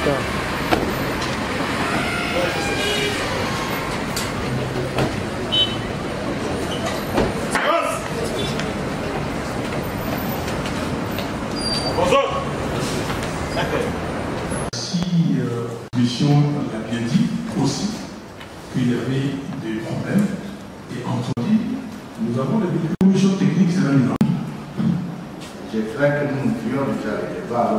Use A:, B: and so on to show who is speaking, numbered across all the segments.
A: D'accord.
B: Mission l'a bien dit aussi qu'il y avait des problèmes et entendu, nous avons des commissions techniques, c'est la nuit.
C: J'ai craint que nous ne puissions déjà les débats.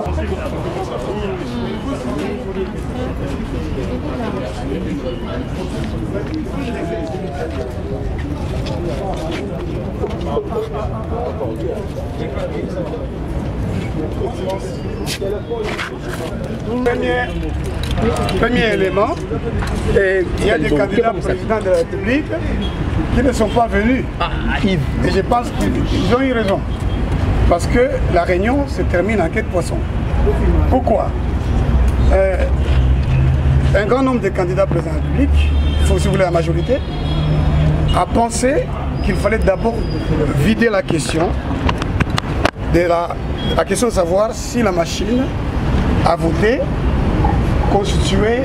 D: Premier élément, il y a des candidats présidents de la République qui ne sont pas venus. Et je pense qu'ils ont eu raison. Parce que la réunion se termine en quai de poisson. Pourquoi? Un grand nombre de candidats présidents de la République, il faut si vous voulez la majorité, a pensé qu'il fallait d'abord vider la question la question de savoir si la machine à voter constituait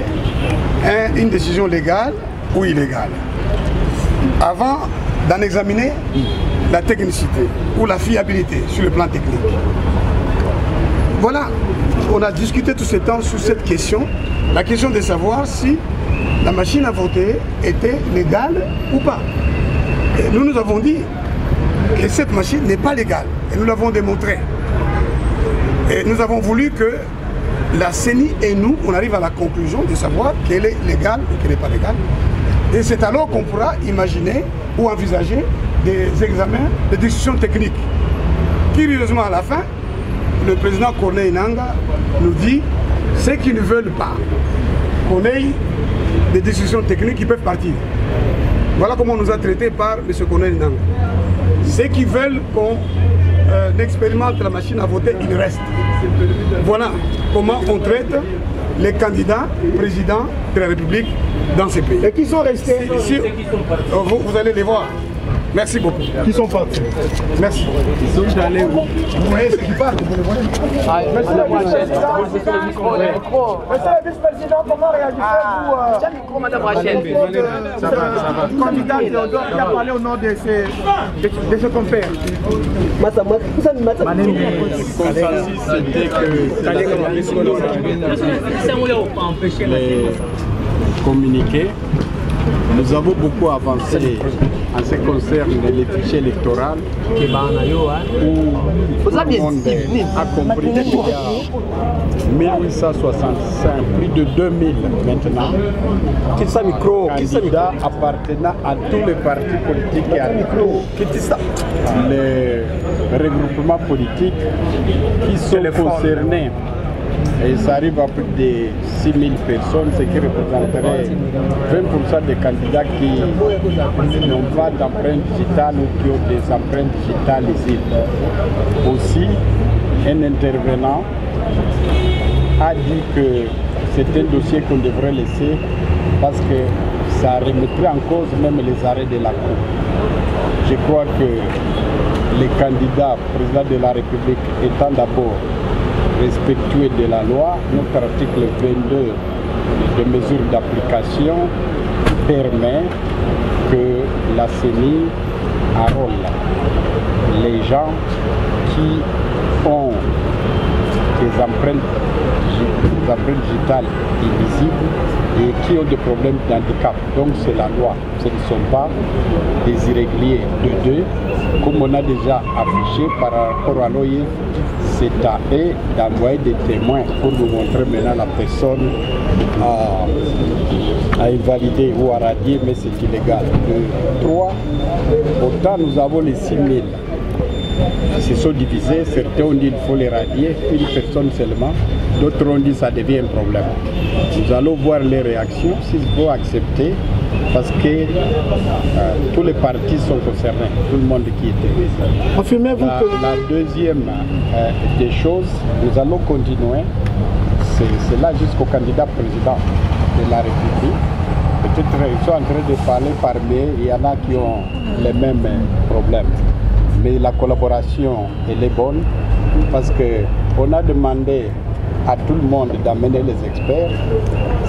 D: une décision légale ou illégale, avant d'en examiner la technicité ou la fiabilité sur le plan technique. Voilà, on a discuté tout ce temps sur cette question, la question de savoir si la machine à voter était légale ou pas. Et nous avons dit que cette machine n'est pas légale, et nous l'avons démontré. Et nous avons voulu que la CENI et nous, on arrive à la conclusion de savoir qu'elle est légale ou qu'elle n'est pas légale. Et c'est alors qu'on pourra imaginer ou envisager des examens, des décisions techniques. Curieusement, à la fin, le président Corneille Nangaa nous dit ceux qui ne veulent pas qu'on ait des décisions techniques, ils peuvent partir. Voilà comment on nous a traités par M. Corneille Nangaa. Ceux qui veulent qu'on expérimente la machine à voter, ils restent. Voilà comment on traite les candidats présidents de la République dans ces pays.
A: Et qui sont restés
D: ici, vous allez les voir. Merci beaucoup.
A: Qui sont partis?
D: Merci.
A: Ils sont allés où?
D: Vous voyez ce qui partent, vous les voyez.
A: Monsieur
E: le vice-président, comment réagissez-vous
A: Madame Rachel.
E: Ça va. Candidat Théodore qui a parlé au nom de ses compères.
F: Consensus, c'était que les communiqués, nous avons beaucoup avancé en ce qui concerne les fichiers électoraux où tout le monde a compris qu'il y a 1865, plus de 2000 maintenant, candidats appartenant à tous les partis politiques et à tous les regroupements politiques qui sont concernés. Et ça arrive à plus de 6000 personnes, ce qui représenterait 20% des candidats qui n'ont pas d'empreinte digitale ou qui ont des empreintes digitales ici. Aussi, un intervenant a dit que c'est un dossier qu'on devrait laisser parce que ça remettrait en cause même les arrêts de la Cour. Je crois que les candidats présidents de la République étant d'abord respectueux de la loi, notre article 22 de mesures d'application permet que la CENI enrôle les gens qui ont des empreintes digitales invisibles et qui ont des problèmes d'handicap. Donc c'est la loi. Ce ne sont pas des irréguliers de deux, comme on a déjà affiché par rapport à l'OIF. C'est à eux d'envoyer des témoins pour nous montrer maintenant la personne à invalider ou à radier, mais c'est illégal. De 3, autant nous avons les 6000. Ils se sont divisés, certains ont dit qu'il faut les radier, une personne seulement, d'autres ont dit que ça devient un problème. Nous allons voir les réactions, s'ils vont accepter, parce que tous les partis sont concernés, tout le monde qui était.
A: Confirmez-vous que...
F: La deuxième des choses, nous allons continuer, c'est là jusqu'au candidat président de la République. Peut-être qu'ils sont en train de parler parmi eux, il y en a qui ont les mêmes problèmes. Mais la collaboration, elle est bonne parce qu'on a demandé à tout le monde d'amener les experts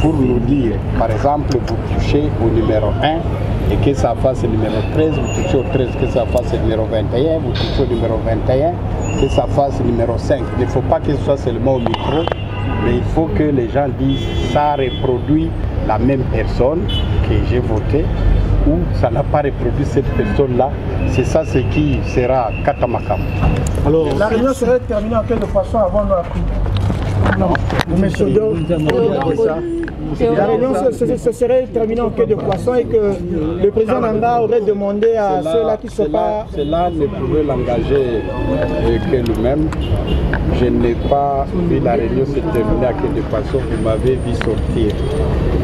F: pour nous dire, par exemple, vous touchez au numéro 1 et que ça fasse le numéro 13, vous touchez au 13, que ça fasse le numéro 21, vous touchez au numéro 21, que ça fasse le numéro 5. Il ne faut pas que ce soit seulement au micro, mais il faut que les gens disent ça reproduit la même personne que j'ai voté ou ça n'a pas reproduit cette personne-là. C'est ça ce qui sera Katamakam.
E: Alors, la réunion serait terminée en quelle façon avant la prise? Non, monsieur la réunion se serait terminée en queue de poisson et que le président Nanga aurait demandé à ceux-là qui ne sont pas...
F: Cela ne pouvait l'engager que lui-même. Je n'ai pas vu la réunion se terminer à queue de poisson. Vous m'avez vu sortir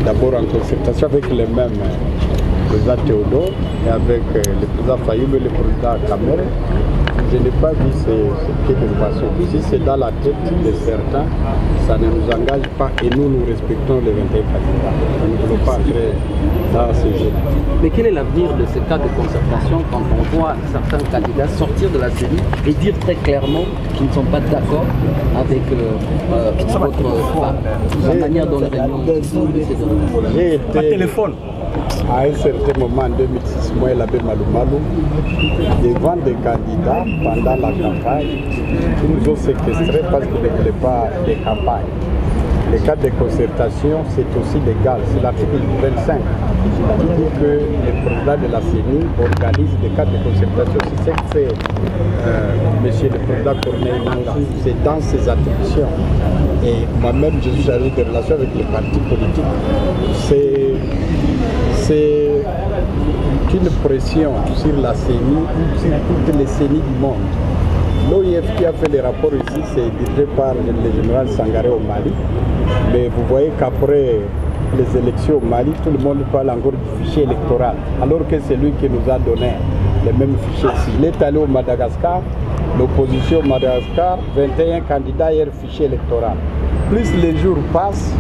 F: d'abord en concertation avec les mêmes président Théodore et avec le président Fayoum et le président Kamere. Je n'ai pas vu ce quai de poisson. Si c'est dans la tête de certains, ça ne nous engage pas et nous respectons les 21 candidats. Nous ne voulons pas entrer dans ce jeu.
G: Mais quel est l'avenir de ce cas de concertation quand on voit certains candidats sortir de la série et dire très clairement qu'ils ne sont pas d'accord avec la manière dont les réunions sont décidées?
F: J'ai été à un certain moment en 2006, moi et l'abbé Malou devant des candidats pendant la campagne qui nous ont séquestrés parce qu'ils ne voulaient pas de campagne. Les cas de concertation, c'est aussi légal. C'est l'article 25 qui dit que le président de la CENI organise des cas de concertation. C'est ce que fait monsieur le président Corneille Nangaa. C'est dans ses attributions. Et moi-même, je suis chargé de relations avec les partis politiques. C'est une pression sur la CENI ou sur toutes les CENI du monde. L'OIF qui a fait les rapports ici, c'est dirigé par le général Sangaré au Mali. Mais vous voyez qu'après les élections au Mali, tout le monde parle encore du fichier électoral. Alors que c'est lui qui nous a donné les mêmes fichiers ici. Il est allé au Madagascar, l'opposition au Madagascar, 21 candidats hier fichier électoral. Plus les jours passent,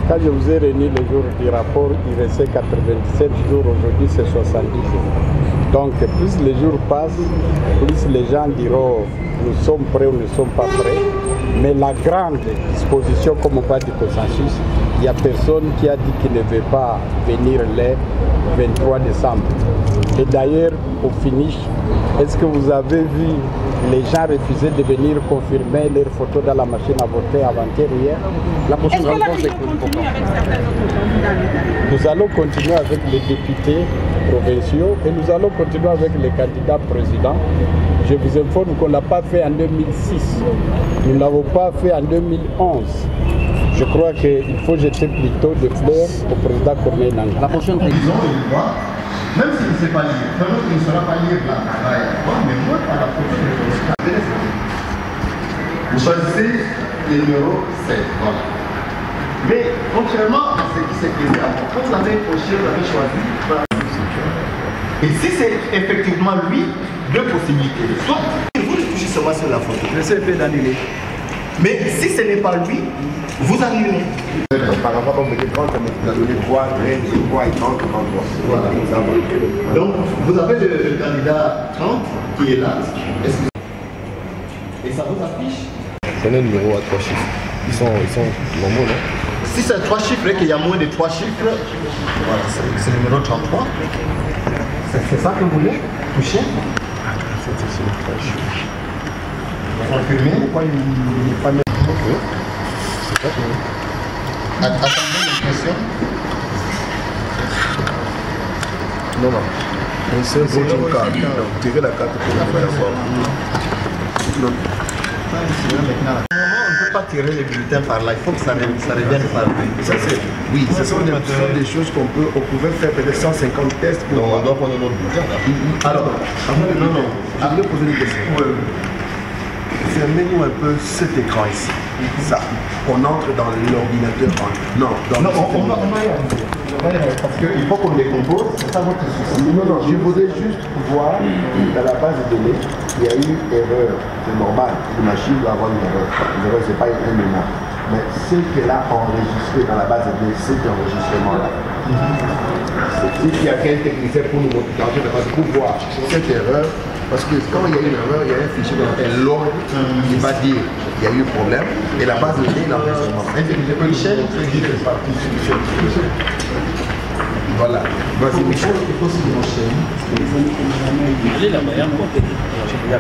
F: quand je vous ai réuni les jours du rapport, il restait 97 jours, aujourd'hui c'est 70 jours. Donc plus les jours passent, plus les gens diront nous sommes prêts ou nous ne sommes pas prêts. Mais la grande disposition, comme on parle du consensus, il n'y a personne qui a dit qu'il ne veut pas venir le 23 décembre. Et d'ailleurs, au finish, est-ce que vous avez vu les gens refuser de venir confirmer leurs photos dans la machine à voter avant-hier ou hier? La prochaine rencontre est pour nous allons continuer avec les députés provinciaux et nous allons continuer avec les candidats présidents. Je vous informe qu'on ne l'a pas fait en 2006. Nous ne l'avons pas fait en 2011. Je crois qu'il faut jeter plutôt des fleurs au président Corneille Nangaa.
G: La prochaine réunion.
C: Même s'il ne sait pas lire, peut-être qu'il ne saura pas lire la mais moi, à la prochaine réunion, vous choisissez le numéro 7. Voilà. Mais contrairement à ce qui s'est passé avant, quand vous avez coché, vous avez choisi. Et si c'est effectivement lui, deux possibilités. Soit vous le touchez seulement sur la photo.
A: Laissez le fait d'annuler.
C: Mais si ce n'est pas lui, vous annulez.
H: Par rapport au métier 30, vous avez donné 3, 3 et 30, 33. Voilà.
C: Donc, vous avez le candidat 30 qui est là. Et ça vous affiche?
H: C'est un numéro à 3 chiffres. Ils sont normaux, non?
C: Si c'est 3 chiffres et qu'il y a moins de 3 chiffres, voilà, c'est le numéro 33. C'est ça que vous voulez toucher? Confirmer? Pourquoi il n'est pas mis?
H: C'est pas fini.
C: Attendez une question.
H: Non, non. C'est une carte. Tirez la carte pour la première fois. Non.
C: On ne peut pas tirer les bulletins par là, il faut que ça revienne par là.
H: Ça, oui, ce sont des choses qu'on pouvait faire peut-être 150 tests pour. Donc on doit prendre notre bulletin là.
C: Alors, non.
H: Je voulais poser une question. Fermez-nous un peu cet écran ici. Ça, on entre dans l'ordinateur. Non, on
C: va y arriver. Parce qu'il faut qu'on décompose, c'est ça votre souci.
H: Non, je voudrais juste voir dans la base de données, il y a eu erreur. C'est normal, une machine doit avoir une erreur. Une erreur, ce n'est pas une mémoire. Mais ce qu'elle a enregistré dans la base de données, cet enregistrement-là. S'il y a quelqu'un technicien pour nous montrer, pour voir cette erreur, Parce que quand il y a une erreur, il y a un fichier qu'on appelle log qui va dire qu'il y a eu problème et la base de données l'enregistrement. Michel, voilà. Vas-y Michel.
G: Allez là-bas, il y a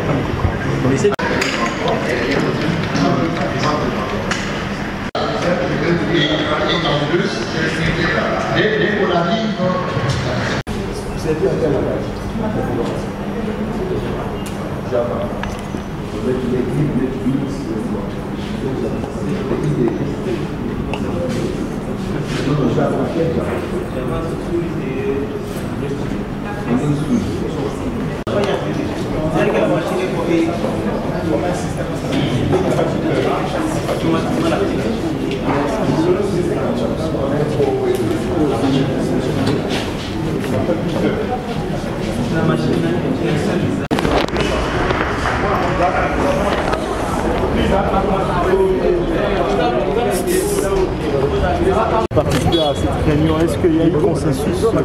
I: Participer à cette réunion, est-ce qu'il y a eu consensus sur la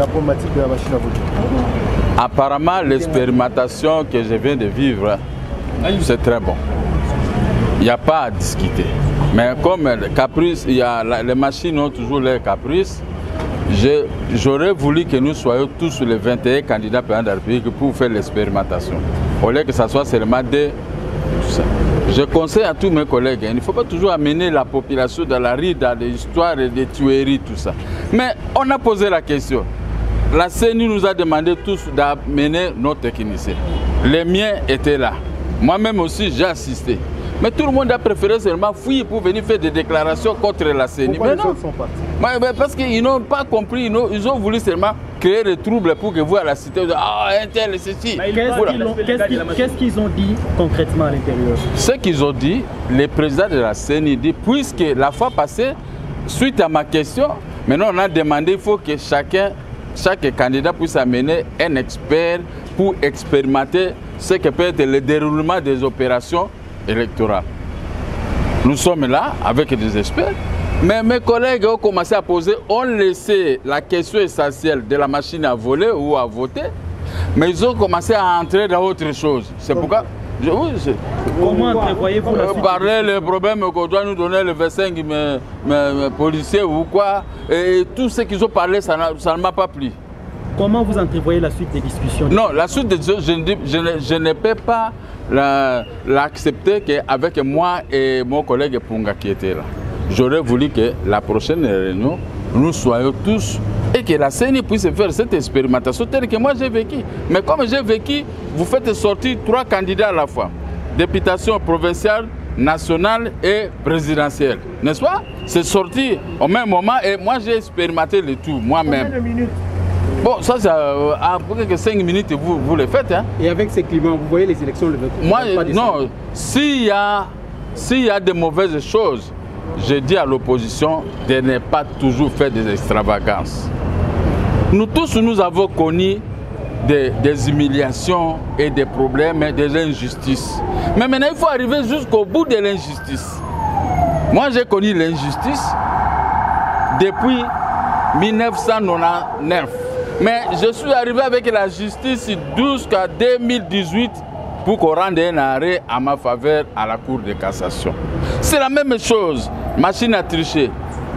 I: problématique de la machine à voter?
F: Apparemment, l'expérimentation que je viens de vivre, c'est très bon. Il n'y a pas à discuter. Mais comme caprice, les machines ont toujours leurs caprices, j'aurais voulu que nous soyons tous les 21 candidats présidents de la République pour faire l'expérimentation. Au lieu que ce soit seulement des... Je conseille à tous mes collègues, il ne faut pas toujours amener la population dans la rue, dans des histoires et des tueries, tout ça. Mais on a posé la question. La CENI nous a demandé tous d'amener nos techniciens. Les miens étaient là. Moi-même aussi, j'ai assisté. Mais tout le monde a préféré seulement fuir pour venir faire des déclarations contre la CENI.
I: Pourquoi les autres sont partis?
F: Parce qu'ils n'ont pas compris, ils ont voulu seulement créer des troubles pour que vous à la cité, ah, un tel, ceci.
E: Qu'est-ce qu'ils ont dit concrètement à l'intérieur?
F: Ce qu'ils ont dit, le président de la CENI dit, puisque la fois passée, suite à ma question, maintenant on a demandé, il faut que chaque candidat puisse amener un expert pour expérimenter ce que peut être le déroulement des opérations électorales. Nous sommes là avec des experts, mais mes collègues ont commencé à ont laissé la question essentielle de la machine à voler ou à voter, mais ils ont commencé à entrer dans autre chose. C'est pourquoi...
E: Comment entrevoyez-vous la suite?
F: Parler les problèmes qu'on doit nous donner les 25 policiers ou quoi, et tout ce qu'ils ont parlé, ça ne m'a pas plu.
E: Comment vous entrevoyez la suite des discussions?
F: Non, la suite des discussions, je ne peux pas l'accepter qu'avec moi et mon collègue Punga qui était là. J'aurais voulu que la prochaine réunion, nous soyons tous et que la CENI puisse faire cette expérimentation telle que moi j'ai vécu. Mais comme j'ai vécu, vous faites sortir 3 candidats à la fois. Députation provinciale, nationale et présidentielle. N'est-ce pas? C'est sorti au même moment et moi j'ai expérimenté le tout moi-même.
E: Combien de minutes?
F: Bon, ça, après que 5 minutes, vous le faites. Hein.
G: Et avec ces climats, vous voyez les élections le 23?
F: Moi, non. S'il y a de mauvaises choses, je dis à l'opposition de ne pas toujours faire des extravagances. Nous tous, nous avons connu des humiliations et des problèmes et des injustices. Mais maintenant, il faut arriver jusqu'au bout de l'injustice. Moi, j'ai connu l'injustice depuis 1999. Mais je suis arrivé avec la justice jusqu'à 2018 pour qu'on rende un arrêt à ma faveur à la Cour de cassation. C'est la même chose. Machine à tricher,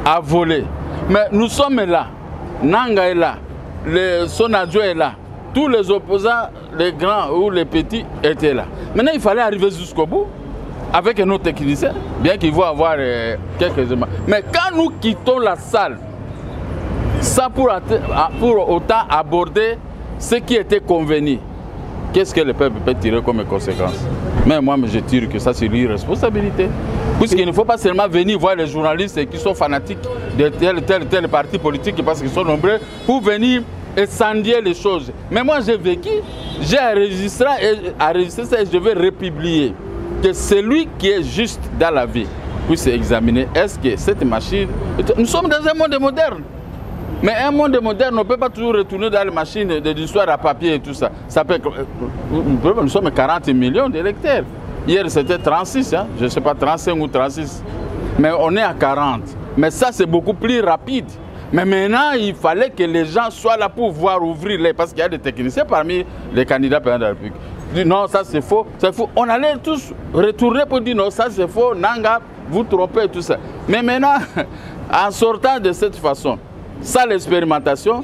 F: à voler. Mais nous sommes là. Nanga est là. Son adjoint est là. Tous les opposants, les grands ou les petits, étaient là. Maintenant, il fallait arriver jusqu'au bout avec nos techniciens, bien qu'ils vont avoir quelques éléments. Mais quand nous quittons la salle, ça pour autant aborder ce qui était convenu. Qu'est-ce que le peuple peut tirer comme conséquence? Mais moi, je tire que ça, c'est l'irresponsabilité. Puisqu'il ne faut pas seulement venir voir les journalistes qui sont fanatiques de tel parti politique parce qu'ils sont nombreux pour venir incendier les choses. Mais moi, j'ai vécu, j'ai enregistré ça et je vais republier. Que celui qui est juste dans la vie puisse examiner est-ce que cette machine... Nous sommes dans un monde moderne. Mais un monde moderne, on ne peut pas toujours retourner dans les machines de l'histoire à papier et tout ça. Nous sommes 40 millions d'électeurs. Hier, c'était 36, hein? Je ne sais pas, 35 ou 36. Mais on est à 40. Mais ça, c'est beaucoup plus rapide.
J: Mais maintenant, il fallait que les gens soient là pour pouvoir ouvrir les... Parce qu'il y a des techniciens parmi les candidats présidents de la République. Ils disent non, ça c'est faux, c'est faux. On allait tous retourner pour dire non, ça c'est faux, Nanga, vous trompez et tout ça. Mais maintenant, en sortant de cette façon, sans l'expérimentation,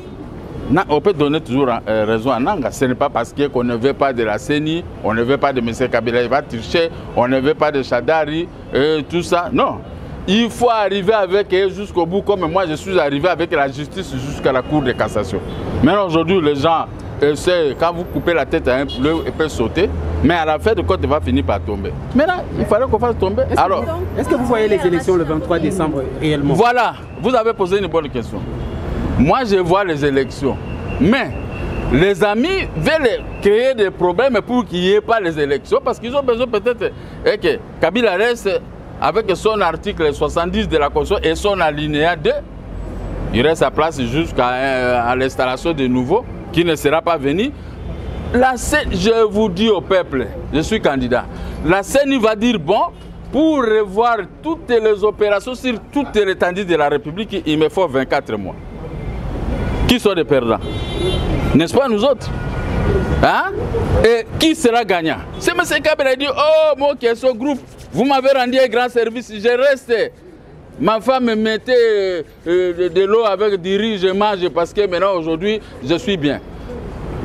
J: on peut donner toujours raison à Nanga. Ce n'est pas parce qu'on ne veut pas de la CENI, on ne veut pas de M. Kabila, il va tricher, on ne veut pas de Chadari, tout ça. Non. Il faut arriver avec eux jusqu'au bout, comme moi je suis arrivé avec la justice jusqu'à la Cour de cassation. Maintenant aujourd'hui, les gens, quand vous coupez la tête à un bleu, il peut sauter, mais à la fin de compte, il va finir par tomber. Maintenant, il fallait qu'on fasse tomber.
K: Est-ce que vous voyez les élections le 23 décembre réellement?
J: Voilà, vous avez posé une bonne question. Moi, je vois les élections, mais les amis veulent créer des problèmes pour qu'il n'y ait pas les élections, parce qu'ils ont besoin peut-être que Kabila reste avec son article 70 de la Constitution et son alinéa 2, il reste à place jusqu'à l'installation de nouveaux qui ne sera pas venu. Je vous dis au peuple, je suis candidat, la CENI va dire bon, pour revoir toutes les opérations sur toute l'étendue de la République, il me faut 24 mois. Qui sont des perdants? N'est-ce pas nous autres? Hein? Et qui sera gagnant? C'est M. Kabila qui dit, oh, moi qui suis au groupe, vous m'avez rendu un grand service, je reste. Ma femme me mettait de l'eau avec du riz, je mange parce que maintenant, aujourd'hui, je suis bien.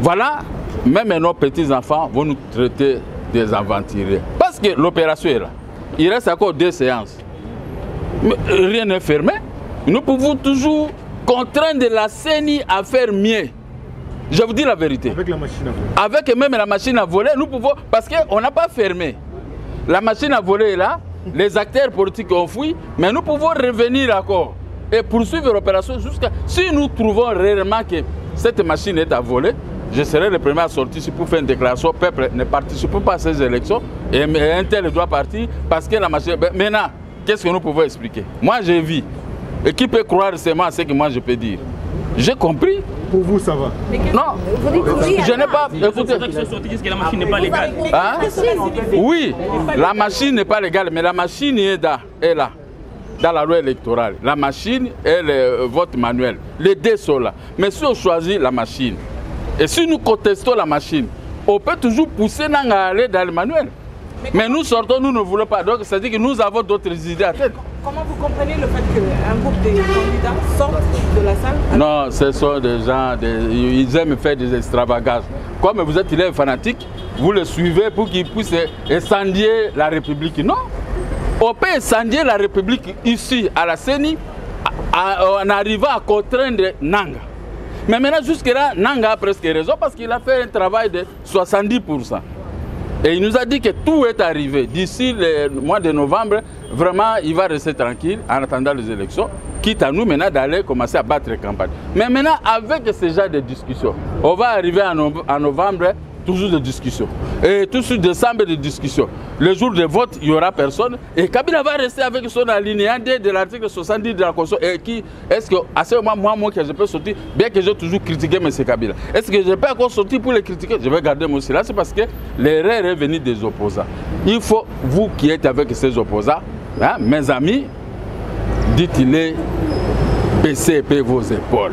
J: Voilà, même nos petits-enfants vont nous traiter des aventuriers. Parce que l'opération est là. Il reste encore 2 séances. Mais rien n'est fermé. Nous pouvons toujours contraindre la CENI à faire mieux. Je vous dis la vérité.
I: Avec la machine à voler.
J: Avec même la machine à voler, nous pouvons... Parce qu'on n'a pas fermé. La machine à voler est là. Les acteurs politiques ont fui. Mais nous pouvons revenir encore. Et poursuivre l'opération jusqu'à... Si nous trouvons réellement que cette machine est à voler, je serai le premier à sortir ici pour faire une déclaration. Le peuple ne participe pas à ces élections. Et un tel doit partir parce que la machine... Maintenant, qu'est-ce que nous pouvons expliquer? Moi, j'ai vu. Et qui peut croire seulement à ce que moi je peux dire? J'ai compris.
I: Pour vous, ça va?
J: Non, je n'ai pas... Écoutez,
K: que la machine n'est pas légale.
J: Hein? Oui, la machine n'est pas légale, mais la machine est là, dans la loi électorale. La machine et le vote manuel. Les deux sont là. Mais si on choisit la machine, et si nous contestons la machine, on peut toujours pousser à aller dans le manuel. Mais nous sortons, nous ne voulons pas. Donc, c'est-à-dire que nous avons d'autres idées à tête.
L: Comment vous comprenez le fait qu'un groupe de candidats sortent de la salle?
J: Non, ce sont des gens, ils aiment faire des extravagances. Comme vous êtes élève fanatique, vous le suivez pour qu'ils puissent incendier la République. Non, on peut incendier la République ici, à la CENI, en arrivant à contraindre Nanga. Mais maintenant, jusque-là, Nanga a presque raison parce qu'il a fait un travail de 70%. Et il nous a dit que tout est arrivé. D'ici le mois de novembre, vraiment, il va rester tranquille en attendant les élections, quitte à nous maintenant d'aller commencer à battre campagne. Mais maintenant, avec ce genre de discussions, on va arriver en novembre, toujours des discussions. Et toujours décembre, des discussions. Le jour de vote, il n'y aura personne. Et Kabila va rester avec son alinéa de l'article 70 de la Constitution. Et qui, est-ce qu'à ce moment, moi, que je peux sortir, bien que j'ai toujours critiqué M. Kabila, est-ce que je peux encore sortir pour les critiquer? Je vais garder mon silence parce que l'erreur est venue des opposants. Il faut, vous qui êtes avec ces opposants, hein, mes amis, dites-les, baissez vos épaules.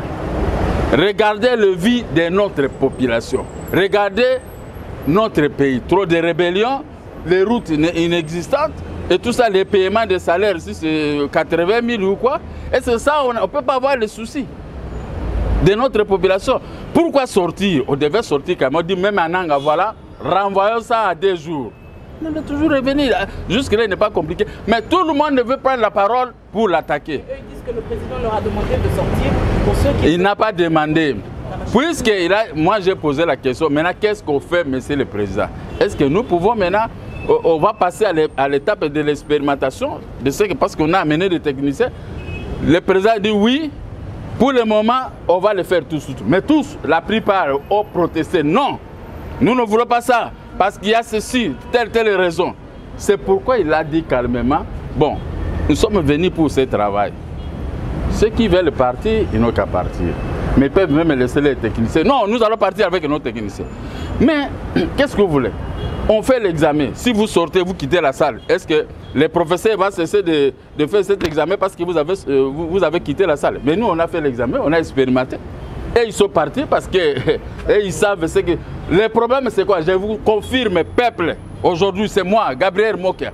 J: Regardez le vie de notre population. Regardez notre pays. Trop de rébellions, les routes inexistantes et tout ça, les paiements de salaires, si c'est 80 000 ou quoi. Et c'est ça, on ne peut pas avoir les soucis de notre population. Pourquoi sortir? On devait sortir quand même. On dit même en Nanga, voilà, renvoyons ça à 2 jours. On doit toujours revenir. Jusque-là, il n'est pas compliqué. Mais tout le monde veut prendre la parole pour l'attaquer.
L: Eux, ils disent que le président leur a demandé de sortir pour ceux qui...
J: Il n'a pas demandé. Puisque moi j'ai posé la question, maintenant qu'est-ce qu'on fait, monsieur le président? Est-ce que nous pouvons maintenant, on va passer à l'étape de l'expérimentation, parce qu'on a amené des techniciens. Le président dit oui, pour le moment, on va le faire tous. Mais tous, la plupart, ont protesté. Non, nous ne voulons pas ça, parce qu'il y a ceci, telle raison. C'est pourquoi il a dit calmement, bon, nous sommes venus pour ce travail. Ceux qui veulent partir, ils n'ont qu'à partir. Mais ils peuvent même laisser les techniciens. Non, nous allons partir avec nos techniciens. Mais, qu'est-ce que vous voulez? On fait l'examen. Si vous sortez, vous quittez la salle, est-ce que les professeurs vont cesser de faire cet examen parce que vous avez quitté la salle? Mais nous, on a fait l'examen, on a expérimenté. Et ils sont partis parce que et ils savent ce que... Le problème, c'est quoi? Je vous confirme, peuple, aujourd'hui, c'est moi, Gabriel Mokia.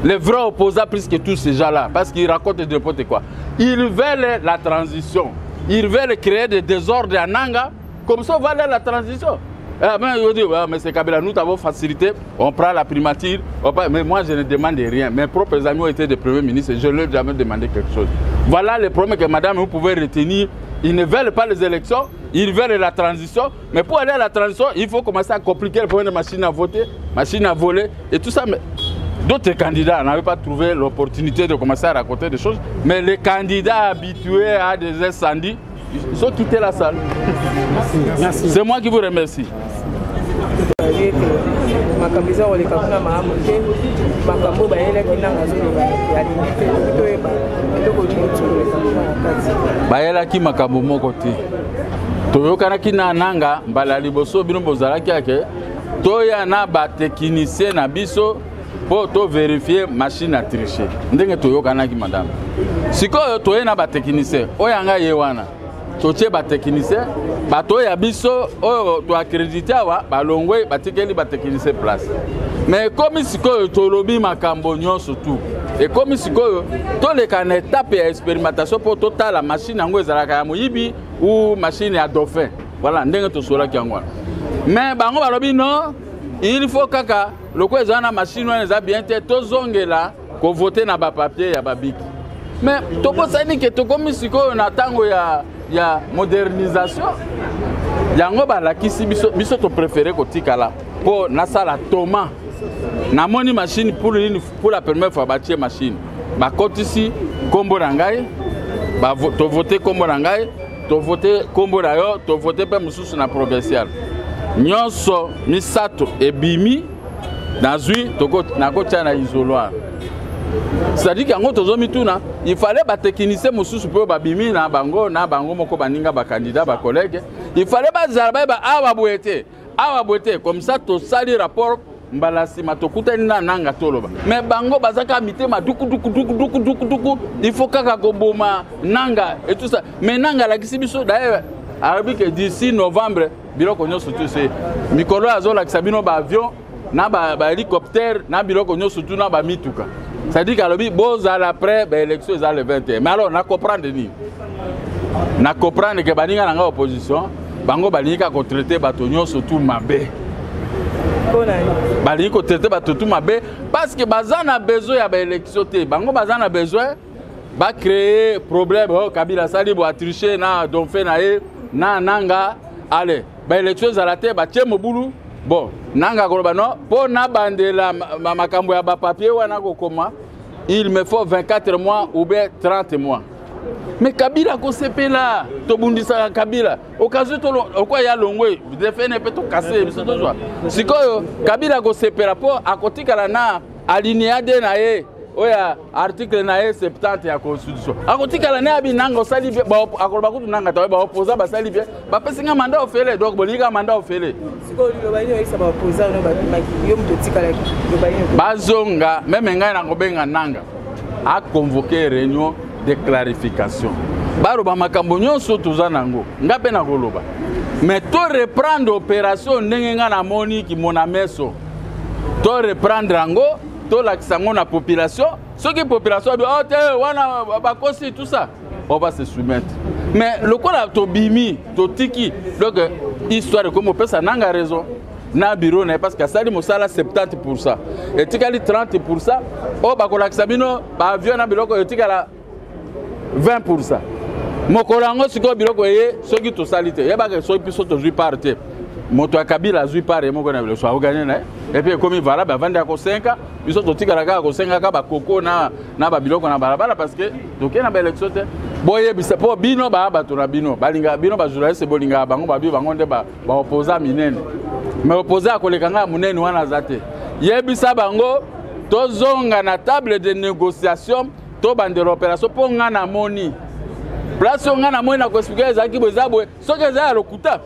J: Les vrais opposants plus que tous ces gens-là, parce qu'ils racontent n'importe quoi. Ils veulent la transition. Ils veulent créer des désordres à Nanga. Comme ça, on va aller à la transition. Mais c'est Kabila, nous avons facilité, on prend la primature. Mais moi, je ne demande rien. Mes propres amis ont été des premiers ministres et je ne leur ai jamais demandé quelque chose. Voilà le problème que madame, vous pouvez retenir. Ils ne veulent pas les élections, ils veulent la transition. Mais pour aller à la transition, il faut commencer à compliquer le problème de machines à voter, machines à voler et tout ça. Mais d'autres candidats n'avaient pas trouvé l'opportunité de commencer à raconter des choses. Mais les candidats habitués à des incendies, ils ont quitté la salle. Merci. C'est moi qui vous remercie. Bayelaki makambo moko te. Toyokanaki na nanga mbala liboso bino bozalaki ake toya na ba technicien na biso pour to vérifier machine à tricher. Ndenge toyokanaki madame. Sikoyo toye na ba technicien oyanga yewana. Toche ba technicien bato ya biso oyo to accrédité wa balongwe batikeli ba technicien place. Mais comme sikoyo tolobi makambo nyonso tout. Et comme sikoyo to le kan étape ya expérimentation pour total la machine yango ezalaka ya moyibi ou machine ya dauphin. Voilà ndenge to sola ki yango. Mais bango balobi non, il faut kaka loko ezana machine wana eza bien te tozongela ko voter na ba papier ya babiki. Mais to posani ke to comme sikoyo na tango ya modernisation yango balakisi biso to préféré kotikala po nasala toma na moni machine pour la première fois batie machine bakotisi kombo na ngai to voter kombo na ngai to voter kombo na yo to voter pe mususu na provincial nyonso misato ebimi nazwi toko nakotia na isoloir. C'est-à-dire qu'en gros, il fallait que les techniciens pour babimi na bango moko baninga ba candidat ba collègue. Il fallait que comme ça to sali rapport mbalasi matokuta na nanga toloba. Mais bango bazaka mité ma duku il faut kaka koboma nanga et tout ça. Mais nanga la kisibiso d'ailleurs arabique d'ici novembre biloko nyoso tout c'est mikolo azola kisabino ba avion na ba hélicoptère na biloko nyoso tout na ba mituka. C'est-à-dire qu'à beaux à l'après, l'élection est le 21. Mais alors, on comprend on comprend que Baninga n'a pas opposition. Bango Baninga a traité Batonio surtout Mabé. Baninga a traité Batonio Mabé parce que Bazan a besoin de l'élection. Bango Bazan a besoin de créer problème. Kabila Sali a triché, na Donfé na Nanga. Allez, l'élection est à la tête, Batie Moboulou. Bon, nanga kolobano pour na bandela makambo ya ba papier wana kokoma il me faut 24 mois ou bien 30 mois. Mais Kabila ko sepela to bundisa Kabila okazu to okwa ya longwe defene pe to casser biso to jwa. Sikoyo Kabila ko sepela po akotikala na alinéa de na ye oya article na ye 70 ya constitution. Akotikala na abi nanga sali ba akoloba kutu nanga to ba opposa ba sali bien ba pesinga mandat ofele donc bolika mandat ofele. Bazonga, même ngai na nanga a convoqué réunion de clarification. Baroba makambo nyonso toza nango, ngape na koloba. Mais to reprendre opération ndenge nga na moni ki mona meso. To reprendre ango, to laksango na population, ce qui population bi oh te wana bakosi tout ça, on va se soumettre. Mais le quoi la to bimi, to tiki, donc histoire comme on peut ça nanga raison. Na bureau parce que ça dit mosala 70% et tikali 30% o bakola kisabino ba avion na biloko etikala 20%. Mokolango siko biloko ye soki to salite yeba ke so piso to jui parte moto akabila jui pare moko na bilo so gagner na et puis comme valable avant de ko 5 biso to tikala ka ko 5 ka ba koko na ba biloko na balabala parce que donc na ba élection te boye bisa po bino ba to na bino balinga bino ba journaliste bolinga bango ba bi bango nde ba opposant minene. Mais opposé à Kolekanga Mounene wana zate. Yebisa bango tozonga na table de négociation to bande l'opération pour ngana moni. Place ngana moni na ko expliquer ezaki bozabwe soki ezala lokuta.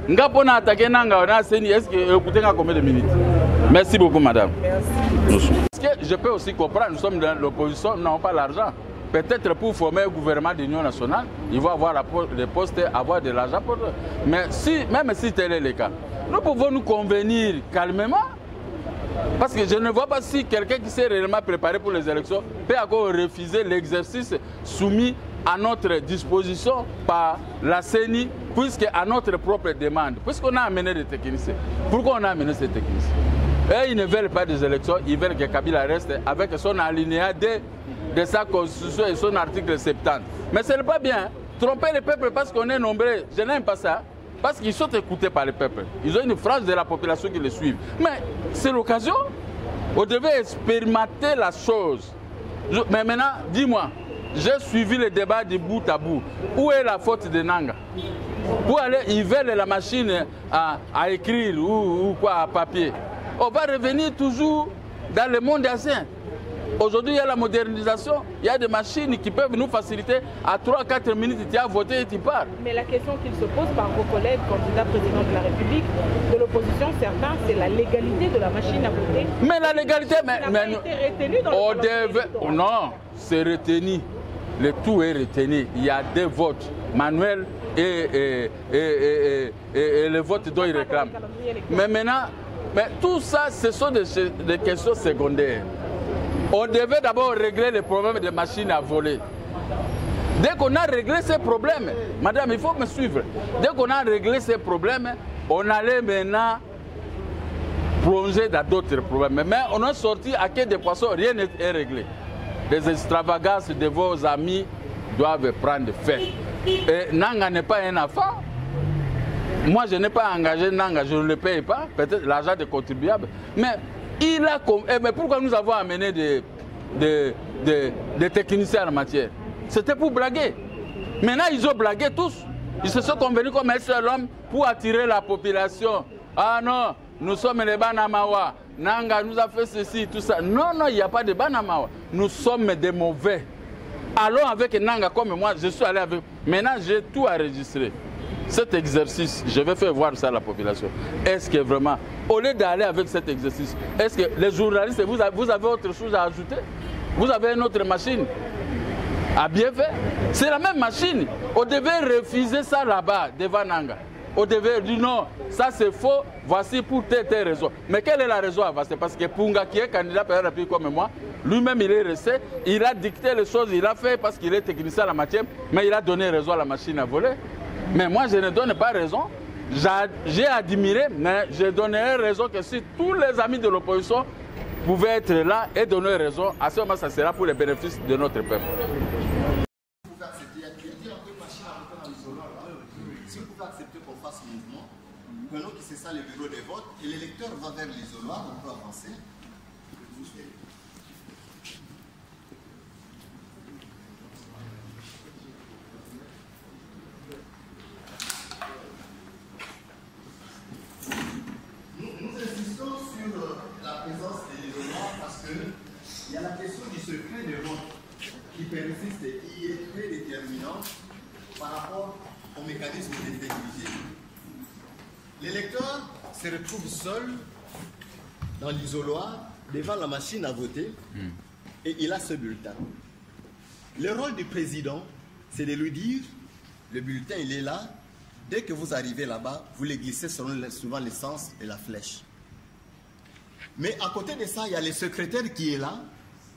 J: Ngapo na attaquer nanga na seni est-ce que écouter nga combien de minutes? Merci beaucoup, madame.
L: Merci.
J: Parce que je peux aussi comprendre, nous sommes dans l'opposition, nous n'avons pas l'argent. Peut-être pour former un gouvernement d'union nationale, il va avoir des postes, avoir de l'argent pour eux. Mais même si tel est le cas, nous pouvons nous convenir calmement. Parce que je ne vois pas si quelqu'un qui s'est réellement préparé pour les élections peut encore refuser l'exercice soumis à notre disposition par la CENI, puisque à notre propre demande, puisqu'on a amené des techniciens. Pourquoi on a amené ces techniciens? Et ils ne veulent pas des élections, ils veulent que Kabila reste avec son alinéa de sa constitution et son article 70. Mais ce n'est pas bien. Tromper le peuple parce qu'on est nombreux, je n'aime pas ça. Parce qu'ils sont écoutés par le peuple. Ils ont une frange de la population qui les suit. Mais c'est l'occasion. On devait expérimenter la chose. Mais maintenant, dis-moi, j'ai suivi le débat de bout à bout. Où est la faute de Nanga? Pour aller, ils veulent la machine à écrire ou quoi, à papier. On va revenir toujours dans le monde ancien. Aujourd'hui, il y a la modernisation, il y a des machines qui peuvent nous faciliter. À 3-4 minutes, tu as voté et tu pars.
L: Mais la question qu'il se pose par vos collègues, candidats président de la République, de l'opposition, certains, c'est la légalité de la machine à voter.
J: Mais la légalité, mais
L: été retenu dans le
J: non, c'est retenu. Le tout est retenu. Il y a des votes manuels et le vote dont ils réclament. Mais maintenant, tout ça, ce sont des questions secondaires. On devait d'abord régler les problèmes des machines à voler. Dès qu'on a réglé ces problèmes, madame, il faut me suivre. Dès qu'on a réglé ces problèmes, on allait maintenant plonger dans d'autres problèmes. Mais on a sorti à quai des poissons, rien n'est réglé. Les extravagances de vos amis doivent prendre fin. Et Nanga n'est pas un enfant. Moi, je n'ai pas engagé Nanga, je ne le paye pas, peut-être l'argent des contribuables. Mais mais pourquoi nous avons amené des techniciens en la matière? C'était pour blaguer. Maintenant, ils ont blagué tous. Ils se sont convenus comme un seul homme pour attirer la population. Ah non, nous sommes les Banamawa. Nanga nous a fait ceci, tout ça. Non, non, il n'y a pas de Banamawa. Nous sommes des mauvais. Allons avec Nanga comme moi, je suis allé avec. Maintenant, j'ai tout enregistré. Cet exercice, je vais faire voir ça à la population. Est-ce que vraiment, au lieu d'aller avec cet exercice, est-ce que les journalistes, vous avez autre chose à ajouter? Vous avez une autre machine à bien faire? C'est la même machine. On devait refuser ça là-bas, devant Nanga. On devait dire non, ça c'est faux, voici pour telle raison. Mais quelle est la raison à c'est parce que Punga, qui est candidat par la République comme moi, lui-même il est resté, il a dicté les choses, il a fait parce qu'il est technicien en la matière, mais il a donné raison à la machine à voler. Mais moi, je ne donne pas raison. J'ai admiré, mais je donnerai raison que si tous les amis de l'opposition pouvaient être là et donner raison, à ce moment, ça sera pour les bénéfices de notre peuple.
C: Si vous pouvez accepter qu'on fasse mouvement, prenons que c'est ça le bureau de vote, et l'électeur va vers l'isoloir, on peut avancer. Nous insistons sur la présence de l'isoloir parce qu'il y a la question du secret de vote qui persiste et qui est très déterminant par rapport au mécanisme d'intégrité. L'électeur se retrouve seul dans l'isoloir devant la machine à voter et il a ce bulletin. Le rôle du président, c'est de lui dire, le bulletin il est là, dès que vous arrivez là-bas, vous le glissez suivant le sens de la flèche. Mais à côté de ça, il y a le secrétaire qui est là,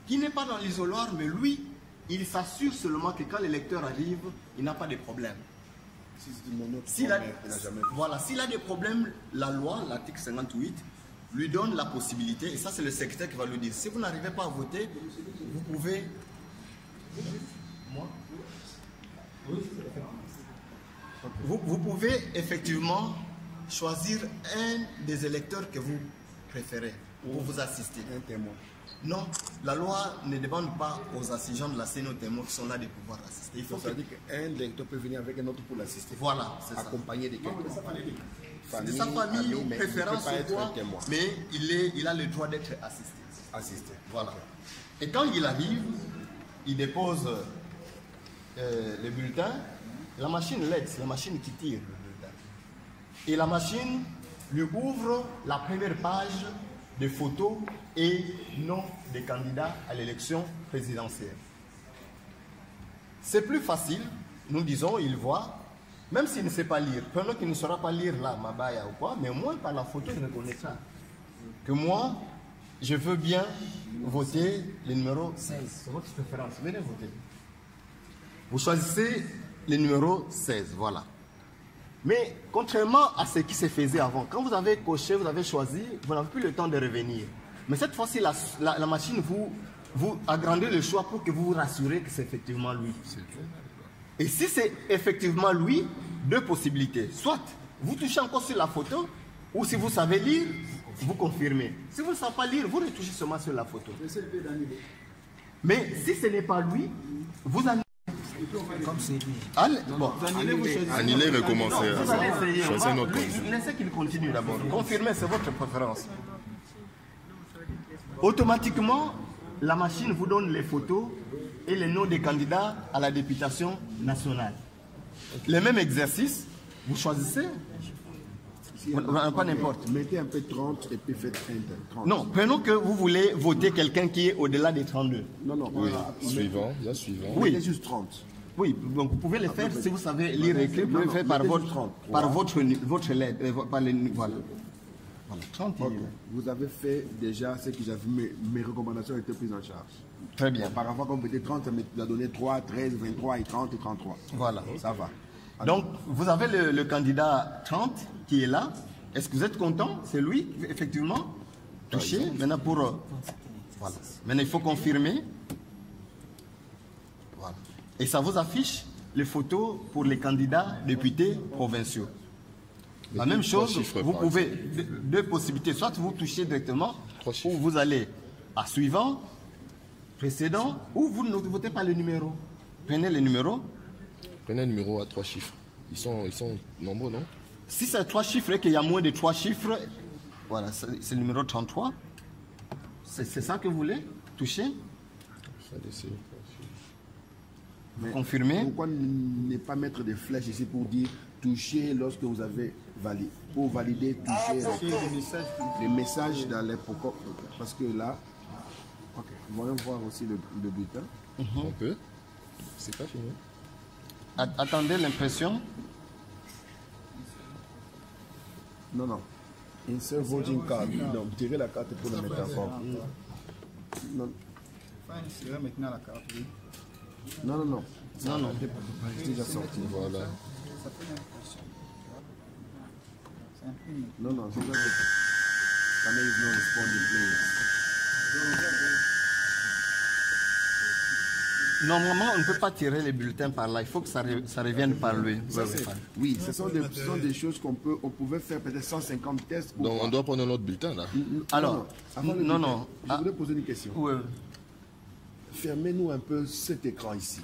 C: qui n'est pas dans l'isoloir, mais lui, il s'assure seulement que quand l'électeur arrive, il n'a pas de problème. S'il a des problèmes, la loi, l'article 58, lui donne la possibilité, et ça c'est le secrétaire qui va lui dire, si vous n'arrivez pas à voter, vous pouvez... Vous pouvez effectivement choisir un des électeurs que vous préférez pour vous assister. Un témoin. Non, la loi ne demande pas aux assistants de la CENI, aux témoins qui sont là de pouvoir assister. Il faut
H: ça veut dire qu'un électeur peut venir avec un autre pour l'assister.
C: Voilà, c'est ça.
H: Accompagné de quelqu'un.
C: De sa famille, ou préférence ou quoi, mais il a le droit d'être assisté. Voilà. Et quand il arrive, il dépose le bulletin, la machine l'aide, c'est la machine qui tire le bulletin. Et la machine lui ouvre la première page de photos et noms des candidats à l'élection présidentielle. C'est plus facile, nous disons, il voit, même s'il ne sait pas lire, prenons qu'il ne saura pas lire là, Mabaya ou quoi, mais au moins par la photo, il reconnaît ça. Que moi, je veux bien voter le numéro 16. C'est votre préférence, venez voter. Vous choisissez le numéro 16, voilà. Mais contrairement à ce qui se faisait avant, quand vous avez coché, vous avez choisi, vous n'avez plus le temps de revenir. Mais cette fois-ci, la machine vous agrandit le choix pour que vous vous rassurez que c'est effectivement lui. Et si c'est effectivement lui, deux possibilités. Soit vous touchez encore sur la photo, ou si vous savez lire, vous confirmez. Si vous ne savez pas lire, vous retouchez seulement sur la photo. Mais si ce n'est pas lui, vous annulez. Comme c'est lui. Bon,
M: Annulez, recommencer. Choisissez notre point.
C: Laissez qu'il continue d'abord. Confirmez, c'est votre préférence. Automatiquement, la machine vous donne les photos et les noms des candidats à la députation nationale. Le même exercice, vous choisissez. Pas n'importe.
H: Mettez un peu 30 et puis faites 30.
C: Non, prenons que vous voulez voter quelqu'un qui est au-delà des 32.
H: Non, non.
M: Oui. Suivant, il y a suivant.
C: Oui.
H: Mettez juste 30.
C: Oui, donc vous pouvez le faire si vous savez lire et écrire, vous pouvez le faire par votre lettre. Voilà. Voilà, 30.
H: Okay. Vous avez fait déjà ce que j'avais, mes recommandations étaient prises en charge.
C: Très bien.
H: Auparavant, quand vous mettez 30, ça vous a donné 3, 13, 23 et 30 et 33.
C: Voilà.
H: Ça va.
C: Donc, vous avez le candidat 30 qui est là. Est-ce que vous êtes content? C'est lui, effectivement. Touché. Maintenant, voilà. Maintenant, il faut confirmer. Voilà. Et ça vous affiche les photos pour les candidats députés provinciaux. La même chose, vous pouvez, deux possibilités, soit vous touchez directement, ou vous allez à suivant, précédent, ou vous ne votez pas le numéro. Prenez le numéro.
M: Prenez un numéro à 3 chiffres. Ils sont nombreux, non?
C: Si c'est 3 chiffres et qu'il y a moins de 3 chiffres, voilà, c'est le numéro 33. C'est ça que vous voulez toucher?
H: Mais
C: confirmez.
H: Pourquoi ne pas mettre des flèches ici pour dire toucher lorsque vous avez validé? Pour valider, toucher les messages dans les POCOP. Parce que là, voyons voir aussi le bulletin.
M: On peut. C'est pas fini.
C: Attendez l'impression.
H: Non, non. Insert voting card. Donc, tirez la carte pour la mettre en forme. Non.
A: Insérer maintenant la carte, oui.
H: Non, non, non.
C: Non, non.
H: C'est déjà sorti.
M: Voilà.
A: Ça fait l'impression.
H: Non, non, c'est pas Camille is not responding, please.
C: Normalement, on ne peut pas tirer les bulletins par là. Il faut que ça revienne par lui.
H: Oui, ce sont des choses on pouvait faire peut-être 150 tests.
M: Donc on doit prendre un autre bulletin là.
C: Alors, non.
H: Je voulais poser une question.
C: Oui.
H: Fermez-nous un peu cet écran ici.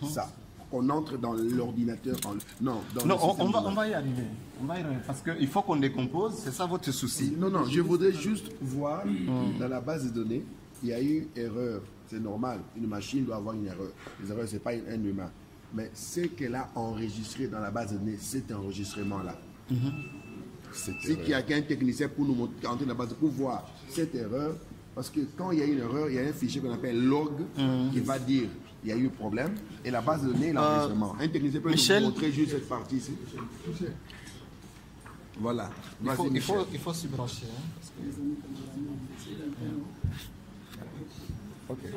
H: Ça. On entre dans l'ordinateur. Non,
C: on va y arriver. On va y arriver. Parce qu'il faut qu'on décompose. C'est ça votre souci.
H: Non, je voudrais juste voir dans la base de données, il y a eu erreur. C'est normal. Une machine doit avoir une erreur. Les erreurs, ce n'est pas un humain. Mais ce qu'elle a enregistré dans la base de données, cet enregistrement-là. C'est qu'il y a qu'un technicien pour nous montrer dans la base pour voir cette erreur. Parce que quand il y a une erreur, il y a un fichier qu'on appelle log qui va dire il y a eu un problème. Et la base de données, l'enregistrement. Un technicien peut nous montrer juste cette partie ici. Voilà.
C: Il faut se brancher.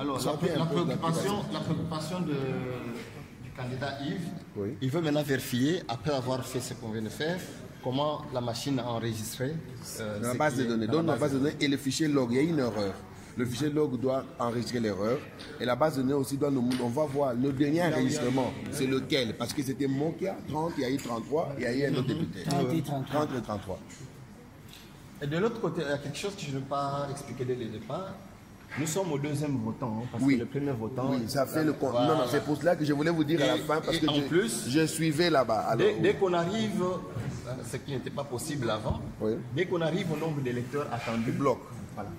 C: Alors, la préoccupation du candidat Yves, il veut maintenant vérifier, après avoir fait ce qu'on vient de faire, comment la machine a enregistré
H: la base de données. Donc, la base de données et le fichier log, il y a une erreur. Le fichier log doit enregistrer l'erreur. Et la base de données aussi doit on va voir le dernier enregistrement, c'est lequel. Parce que c'était Mokia, 30, il y a eu 33, il y a eu un autre député. 30 et 33.
C: Et de l'autre côté, il y a quelque chose que je ne vais pas expliquer dès le départ. Nous sommes au deuxième votant, parce que le premier votant...
H: Oui, ça fait le compte. Non, non, c'est pour cela que je voulais vous dire à la fin, parce que je suivais là-bas.
C: Dès qu'on arrive, ce qui n'était pas possible avant, dès qu'on arrive au nombre d'électeurs attendus,
H: bloc.
C: Voilà.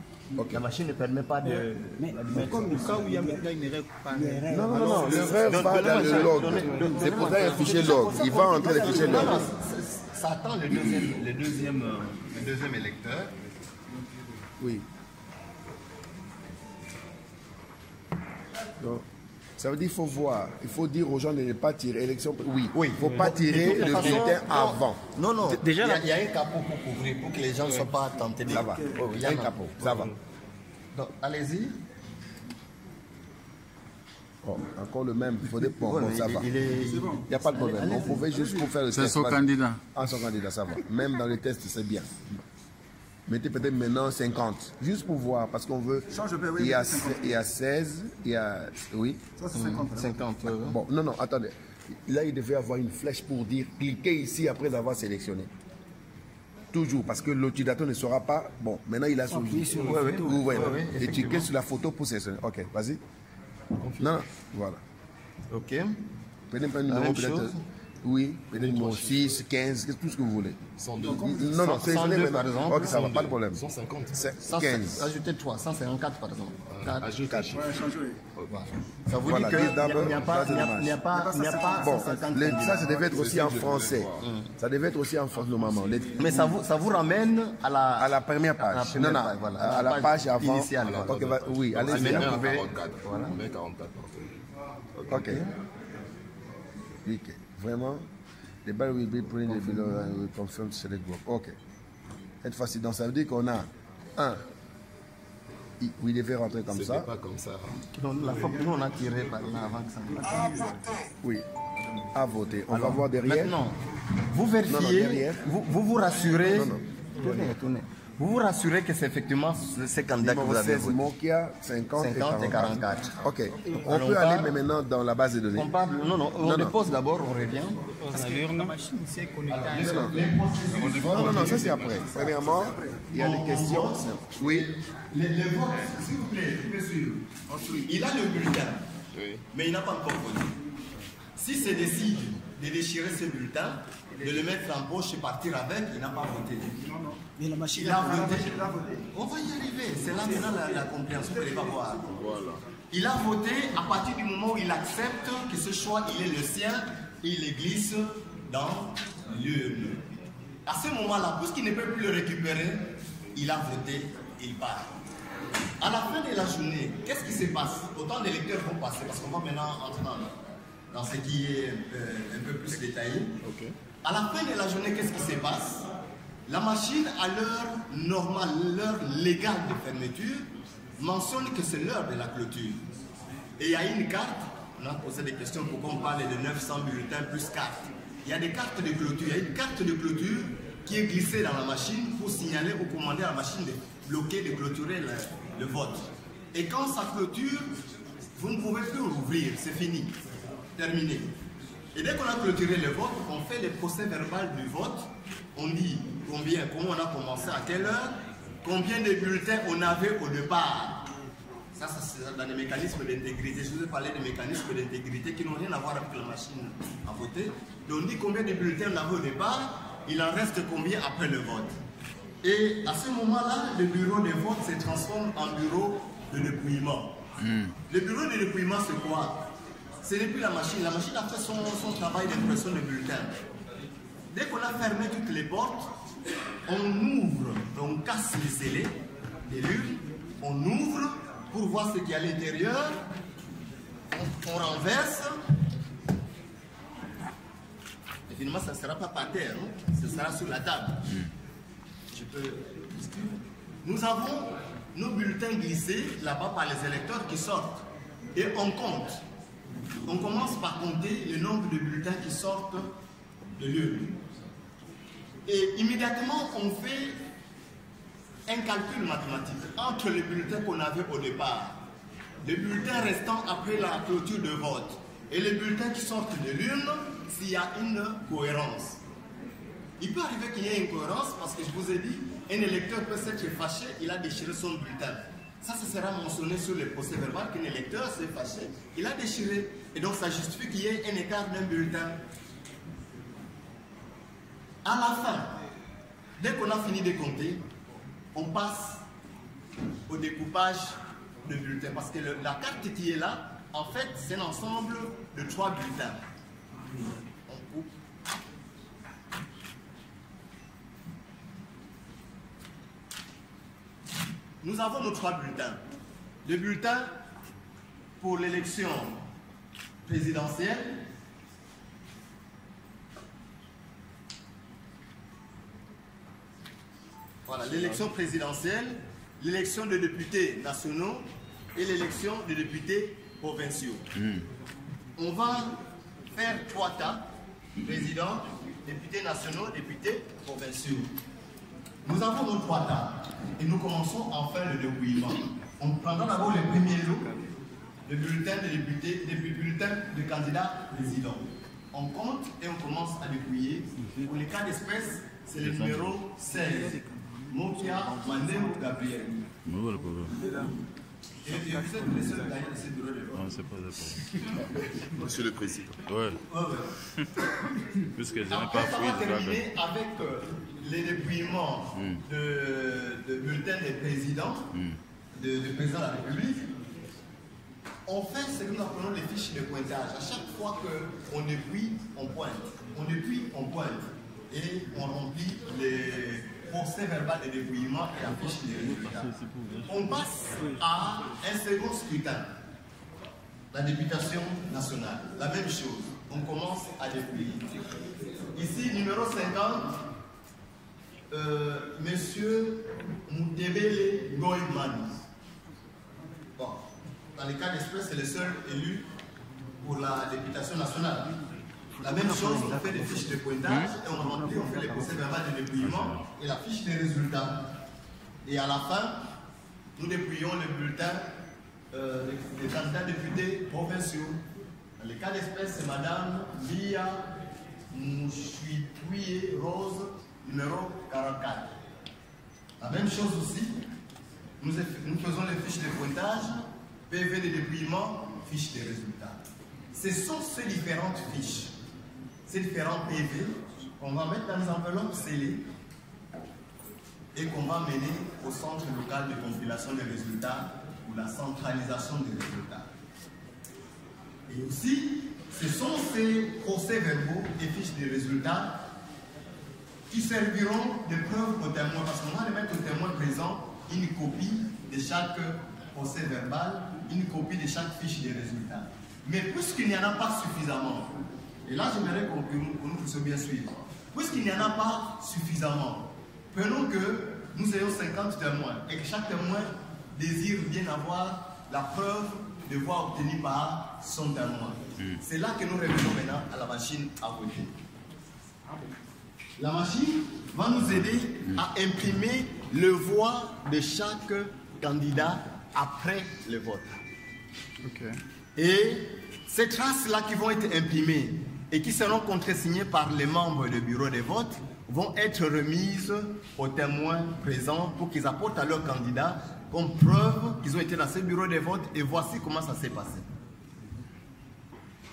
C: La machine ne permet pas de...
A: Mais comme le cas où il y a maintenant une erreur...
H: Non, l'erreur va dans le log. C'est pour ça qu'il y a un fichier log. Il va entrer le fichier log.
C: Ça attend le deuxième électeur.
H: Oui. Donc, ça veut dire qu'il faut voir. Il faut dire aux gens de ne pas tirer élection. Oui, il ne faut pas tirer le bulletin avant.
C: Non, non.
H: Déjà,
C: il y a un capot pour couvrir, pour que les gens ne soient pas tentés de...
H: Ça va. Il y a un capot. Ça va.
C: Donc, allez-y.
H: Oh, encore le même. Il faut des bon, ça va. Il n'y a pas de problème. On pouvait juste pour faire le test.
J: C'est son candidat.
H: Ah, son candidat, ça va. Même dans les tests, c'est bien. Mettez peut-être maintenant 50. Juste pour voir, parce qu'on veut... Il y a 16, il y a... Oui.
A: Ça, c'est 50.
C: 50.
H: Bon, non, attendez. Là, il devait avoir une flèche pour dire cliquez ici après avoir sélectionné. Toujours, parce que l'utilisateur ne saura pas. Bon, maintenant il a soulevé. Vous voyez. Et tu cliques sur la photo pour sélectionner. Ok, vas-y. Non, voilà.
C: Ok.
H: Prenez un numéro peut-être. Oui, peut-être numéro 6, 15, tout ce que vous voulez.
C: 102.
H: Non, sélectionnez
C: par exemple.
H: Ok, ça va, pas de problème.
C: 150.
H: 15.
C: Ajoutez 3, 154 par exemple. 4.
H: Ajoute 4.
C: Ça vous dit qu'il n'y a pas 150.
H: Ça, ça devait être aussi en français. Ça devait être aussi en français normalement.
C: Mais ça vous ramène à la
H: première page. Non, à la page avant.
C: Initiale.
H: Oui, allez-y.
C: Voilà.
H: Ok. Vraiment, the ball will be put in the below and will confirm to select group. Ok. Cette fois-ci, donc ça veut dire qu'on a un. Oui, il devait rentrer comme ça.
C: Pas comme ça. Donc, la fois que nous on a tiré par là avant que ça ne
H: Oui. À voter. On va voir derrière.
C: Maintenant, vous vérifiez, vous rassurez. Tournez. Vous vous rassurez que c'est effectivement ces candidats que vous avez voté.
H: Mokia, 50 et 44. Ok. On
C: Alors,
H: peut aller maintenant dans la base de données.
C: On parle, on dépose d'abord, on revient.
A: Parce que la machine ici est connectée.
H: Non, ça c'est après. Premièrement, il y a des questions. Oui.
N: Les votes, s'il vous plaît, monsieur. Il a le bulletin, mais il n'a pas encore voté. Si c'est décide de déchirer ce bulletin, de le mettre en poche et partir avec, il n'a pas voté.
A: Non. Mais la machine
N: il a voté. On va y arriver. C'est là maintenant la compréhension que les va voir. Voilà. Il a voté à partir du moment où il accepte que ce choix, il est le sien et il le glisse dans l'urne. À ce moment-là, puisqu'il ne peut plus le récupérer, il a voté, il part. À la fin de la journée, qu'est-ce qui se passe? Autant d'électeurs vont passer, parce qu'on va maintenant entrer dans ce qui est un peu plus détaillé. Okay. À la fin de la journée, qu'est-ce qui se passe? La machine, à l'heure normale, l'heure légale de fermeture, mentionne que c'est l'heure de la clôture. Et il y a une carte, on a posé des questions pourquoi on parle de 900 bulletins plus cartes. Il y a des cartes de clôture, il y a une carte de clôture qui est glissée dans la machine pour signaler ou commander à la machine de bloquer, de clôturer le vote. Et quand ça clôture, vous ne pouvez plus rouvrir, c'est fini, terminé. Et dès qu'on a clôturé le vote, on fait le procès verbal du vote. On dit comment on a commencé, à quelle heure, combien de bulletins on avait au départ. Ça c'est dans les mécanismes d'intégrité. Je vous ai parlé des mécanismes d'intégrité qui n'ont rien à voir avec la machine à voter. Donc on dit combien de bulletins on avait au départ, il en reste combien après le vote. Et à ce moment-là, le bureau de vote se transforme en bureau de dépouillement. Le bureau de dépouillement, c'est quoi? C'est depuis la machine. La machine a fait son travail d'impression de bulletins. Dès qu'on a fermé toutes les portes, on ouvre, on casse les scellés des l'urne, on ouvre pour voir ce qu'il y a à l'intérieur, on renverse. Et finalement, ça ne sera pas par terre, hein? Ce sera sur la table. Nous avons nos bulletins glissés là-bas par les électeurs qui sortent. Et on compte. On commence par compter le nombre de bulletins qui sortent de l'urne. Et immédiatement, on fait un calcul mathématique entre les bulletins qu'on avait au départ, les bulletins restants après la clôture de vote et les bulletins qui sortent de l'urne s'il y a une cohérence. Il peut arriver qu'il y ait une cohérence parce que je vous ai dit, un électeur peut s'être fâché, il a déchiré son bulletin. Ça sera mentionné sur le procès verbal qu'un électeur s'est fâché, il a déchiré. Et donc ça justifie qu'il y ait un écart d'un bulletin. À la fin, dès qu'on a fini de compter, on passe au découpage de bulletins. Parce que la carte qui est là, en fait, c'est un ensemble de 3 bulletins. On coupe. nous avons nos 3 bulletins. Le bulletin pour l'élection présidentielle, voilà, l'élection présidentielle, l'élection de députés nationaux et l'élection de députés provinciaux. On va faire 3 tas, président, députés nationaux, députés provinciaux. Nous avons nos 3 tas et nous commençons enfin le dépouillement. On prendra d'abord le premier lot, le bulletin de députés, le bulletin de candidat président. On compte et on commence à dépouiller. Pour les cas d'espèce, c'est le numéro 16. Mokia Mandem Gabriel. Et vous êtes le seul gagnant de ce bureau de vote.
J: Non, c'est pas d'accord.
M: Monsieur le Président.
J: Ouais. Puisque je n'ai pas
N: Après, ça
J: fouillé.
N: va terminer avec les dépouillements de bulletins des présidents, de président de la République. On fait ce que nous appelons les fiches de pointage. À chaque fois qu'on dépouille, on pointe. On dépouille, on pointe. Et on remplit les procès verbal de dépouillement et la fiche des résultats. On passe à un second scrutin. La députation nationale. La même chose. On commence à dépouiller. Ici, numéro 50, Monsieur Moudebele Goïman. Bon, dans les cas d'espèce, c'est le seul élu pour la députation nationale. La même chose, on fait des fiches de pointage et on remplit, on fait les procès verbal de dépouillement et la fiche des résultats. Et à la fin, nous dépouillons le bulletin des candidats députés provinciaux. Dans les cas d'espèce, c'est Madame Lia Mouchuitouye Rose, numéro 44. La même chose aussi, nous faisons les fiches de pointage, PV de dépouillement, fiche des résultats. Ce sont ces différentes fiches, ces différents PV qu'on va mettre dans les enveloppes scellées et qu'on va mener au centre local de compilation des résultats ou la centralisation des résultats. Et aussi, ce sont ces procès-verbaux et fiches de résultats qui serviront de preuve aux témoins, parce qu'on va remettre aux témoins présents une copie de chaque procès-verbal, une copie de chaque fiche de résultats. Mais puisqu'il n'y en a pas suffisamment, et là j'aimerais que nous puissions bien suivre, puisqu'il n'y en a pas suffisamment, prenons que nous ayons 50 témoins et que chaque témoin désire bien avoir la preuve de voix obtenue par son témoin. C'est là que nous revenons maintenant à la machine à voter. La machine va nous aider à imprimer le voix de chaque candidat après le vote. Et ces traces-là qui vont être imprimées et qui seront contresignées par les membres du bureau de vote vont être remises aux témoins présents pour qu'ils apportent à leur candidat comme preuve qu'ils ont été dans ce bureau de vote et voici comment ça s'est passé.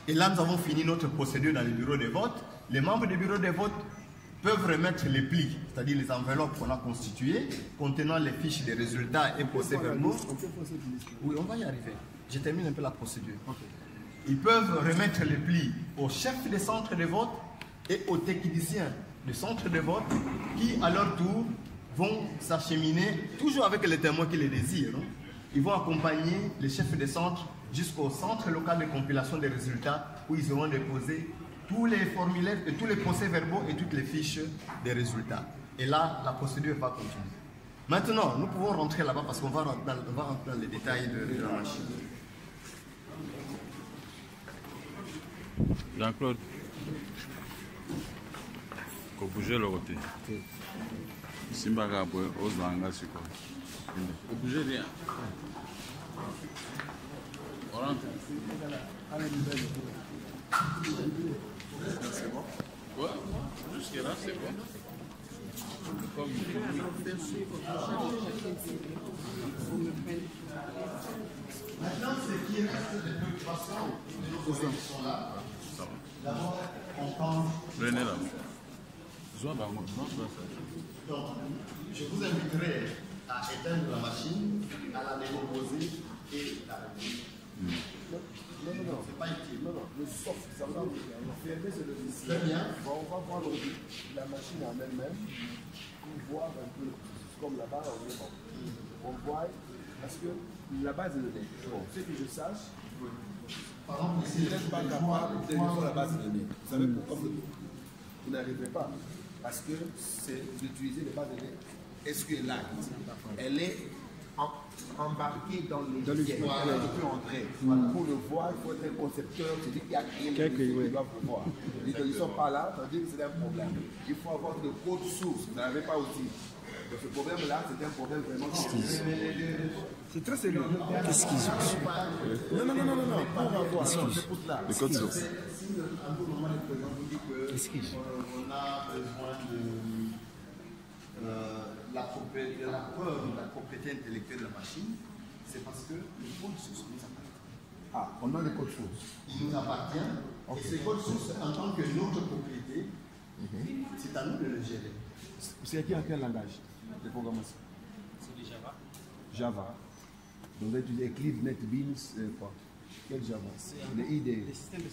N: Et là, nous avons fini notre procédure dans le bureau de vote. Les membres du bureau de vote peuvent remettre les plis, c'est-à-dire les enveloppes qu'on a constituées, contenant les fiches des résultats et procès-verbaux. Oui, on va y arriver. Je termine un peu la procédure. Ils peuvent remettre les plis aux chefs des centres de vote et aux techniciens des centres de vote qui, à leur tour, vont s'acheminer, toujours avec les témoins qui les désirent. Ils vont accompagner les chefs des centres jusqu'au centre local de compilation des résultats où ils auront déposé tous les formulaires, et tous les procès-verbaux et toutes les fiches des résultats. Et là, la procédure va continuer. Maintenant, nous pouvons rentrer là-bas parce qu'on va rentrer dans les détails de la machine.
J: Jean-Claude, faut bouger le côté. Simba Gaboué, Ozanga Suko. Faut bouger bien. On rentre. C'est bon? Ouais, jusqu'à là, c'est bon.
N: Maintenant, ce qui reste de préoccupation de nos collègues qui sont là, d'abord, on prend.
J: Prenez là.
N: Donc, je vous inviterai à éteindre la machine, à la décomposer et la remettre. Non, c'est pas utile.
H: Non, le soft, ça va. Fermer, c'est le
N: très bien.
H: On va prendre la machine en elle-même pour voir un peu. comme là-bas, on voit, parce que la base de données, bon, ce que je sache, par exemple, si vous n'êtes pas capable de faire la base de données, vous savez pourquoi vous n'arriverez pas? Parce que c'est d'utiliser les bases de données SQLite. Elle est embarquée dans le logiciel. Elle peut entrer. Pour le voir, il faut être un concepteur, c'est-à-dire qu'il y a quelqu'un qui doit le voir. Ils ne sont pas là, ça veut dire que c'est un problème. Il faut avoir de code source. Vous n'avez pas aussi. Donc ce problème-là, c'est un problème vraiment c'est très sérieux.
I: Qu'est-ce qu'ils ont?
H: Non, pas avoir. C'est pour cela.
I: Le code source.
H: Qu'est-ce qu'ils ont?
N: On a besoin de la propriété intellectuelle de la machine, c'est parce que le code source nous appartient.
H: Ah, on a le code source.
N: Il nous appartient. Et ce code source, en tant que notre propriété, c'est à nous de le gérer.
H: C'est écrit en quel langage de programmation?
O: C'est du Java.
H: Java. Donc vous utilisez Eclipse, NetBeans, quoi? Quel Java? Le IDE.
O: Le système de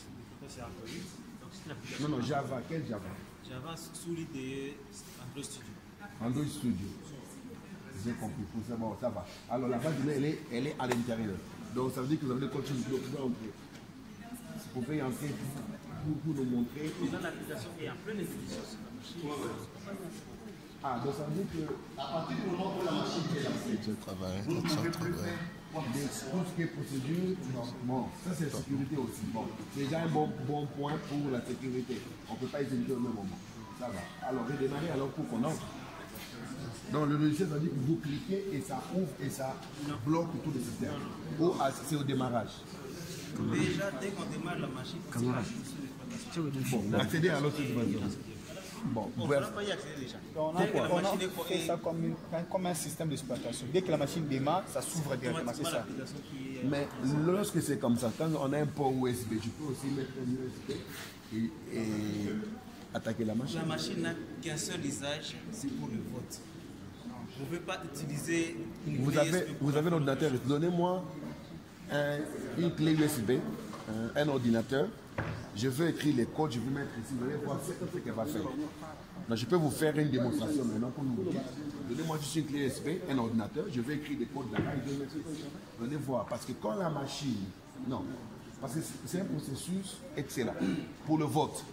O: c'est Android.
H: Non, Java. Quel Java?
O: Java sous l'IDE Android Studio.
H: Android Studio. J'ai compris. Bon, ça va. Alors la base de données, elle est à l'intérieur. Donc ça veut dire que vous avez le code Studio. Vous pouvez y entrer pour nous montrer.
O: L'application est en pleine exécution sur la machine.
H: Ah, donc ça veut dire que
N: à partir du moment où la machine est lancée,
H: vous ne pouvez plus faire tout ce qui est procédure. Bon, ça c'est sécurité aussi. Bon, c'est déjà un bon point pour la sécurité. On ne peut pas exécuter au même moment. Ça va. Alors redémarrer alors pour qu'on entre. Donc le logiciel, ça veut dire que vous cliquez et ça ouvre et ça bloque tout le système. Ou c'est au démarrage.
O: Déjà, dès qu'on démarre la machine,
H: bon, accéder à l'autre situation. Bon,
O: on ne pourra pas y accéder déjà.
A: On a fait ça comme un système d'exploitation. Dès que la machine démarre, ça s'ouvre directement, c'est ça.
H: Mais lorsque c'est comme ça, quand on a un port USB, tu peux aussi mettre un USB et attaquer la machine.
O: La machine n'a qu'un seul usage, c'est pour le vote. Vous ne pouvez pas utiliser une clé USB.
H: Vous avez l'ordinateur, donnez-moi une clé USB, un ordinateur. Je veux écrire les codes, je vais mettre ici, vous allez voir ce qu'elle va faire. Donc, je peux vous faire une démonstration maintenant pour nous dire. Donnez-moi juste une clé USB, un ordinateur, je vais écrire des codes là-bas et je vais mettre. Vous allez voir, parce que quand la machine. Non, parce que c'est un processus excellent pour le vote.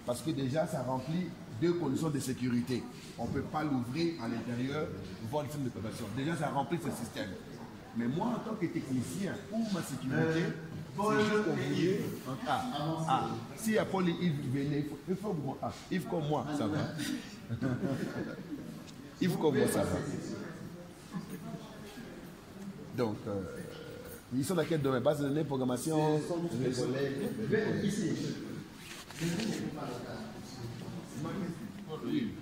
H: Parce que déjà, ça remplit deux conditions de sécurité. On ne peut pas l'ouvrir à l'intérieur, voir le système d'opération. Déjà, ça remplit ce système. Mais moi, en tant que technicien, pour ma sécurité, c'est juste qu'on voulait. Si il y a Paul et Yves venez, il faut moi. Yves comme moi, ça va. Yves comme moi, ça va. Donc, ils sont dans quel domaine? Base de données, programmation.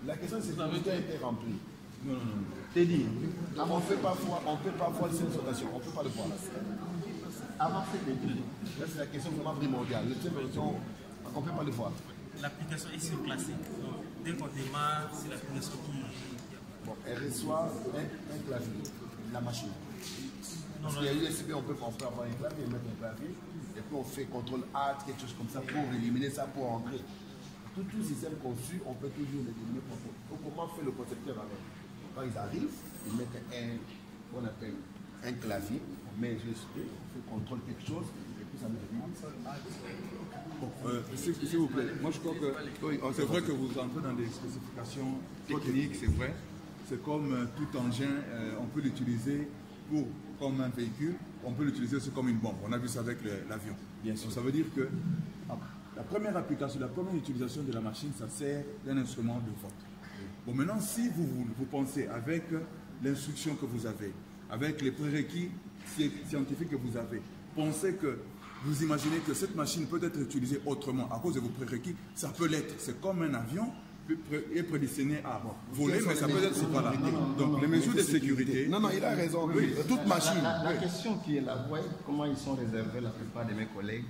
H: La question, c'est que tout a été rempli.
A: Non.
H: T'es dit, on ne peut pas voir le système d'exploitation, on ne peut pas le voir. Avant cette étude, là c'est la question vraiment primordiale. Le système d'exploitation, on ne peut pas le voir.
O: L'application est surclassée. Donc, dès qu'on démarre, c'est l'application qui.
H: Bon, elle reçoit un clavier, la machine. Parce qu'il y a USB, on peut avoir un clavier, mettre un clavier, et puis on fait CTRL-A, quelque chose comme ça pour éliminer ça, pour entrer. Tout système conçu, on peut toujours l'éliminer pour entrer. Donc comment fait le concepteur avec? Quand ils arrivent, ils mettent qu'on appelle un clavier, on met un USB, on fait contrôle quelque chose, et puis ça met
P: S'il vous plaît, moi je crois que c'est vrai que vous entrez dans des spécifications techniques, c'est vrai. C'est comme tout engin, on peut l'utiliser comme un véhicule, on peut l'utiliser aussi comme une bombe. On a vu ça avec l'avion. Bien sûr. Ça veut dire que la première application, la première utilisation de la machine, ça sert d'un instrument de vote. Bon, maintenant, si vous pensez avec l'instruction que vous avez, avec les prérequis scientifiques que vous avez, pensez que vous imaginez que cette machine peut être utilisée autrement à cause de vos prérequis, ça peut l'être. C'est comme un avion est prédestiné à voler, mais ça peut être pas là. Donc les mesures de sécurité.
H: Non, il a raison. Oui, toute machine.
N: La question qui est là, vous voyez comment ils sont réservés la plupart de mes collègues.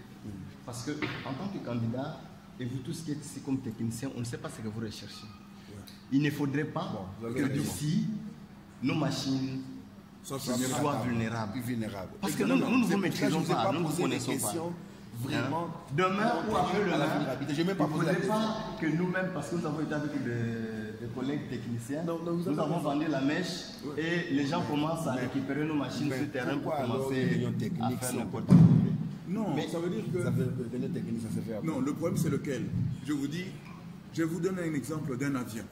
N: Parce que en tant que candidat, et vous tous qui êtes ici comme technicien, on ne sait pas ce que vous recherchez. Il ne faudrait pas que d'ici, nos machines soient vulnérables. Parce que nous ne vous maîtrisons pas, nous ne vous connaissons pas. Demain ou après demain, il ne faudrait pas que nous-mêmes, parce que nous avons été avec des collègues techniciens, nous avons vendu la mèche et les gens commencent à récupérer nos machines sur le terrain pour commencer à faire n'importe quoi.
P: Non, mais ça veut dire que... Non, le problème c'est lequel? Je vais vous donner un exemple d'un avion.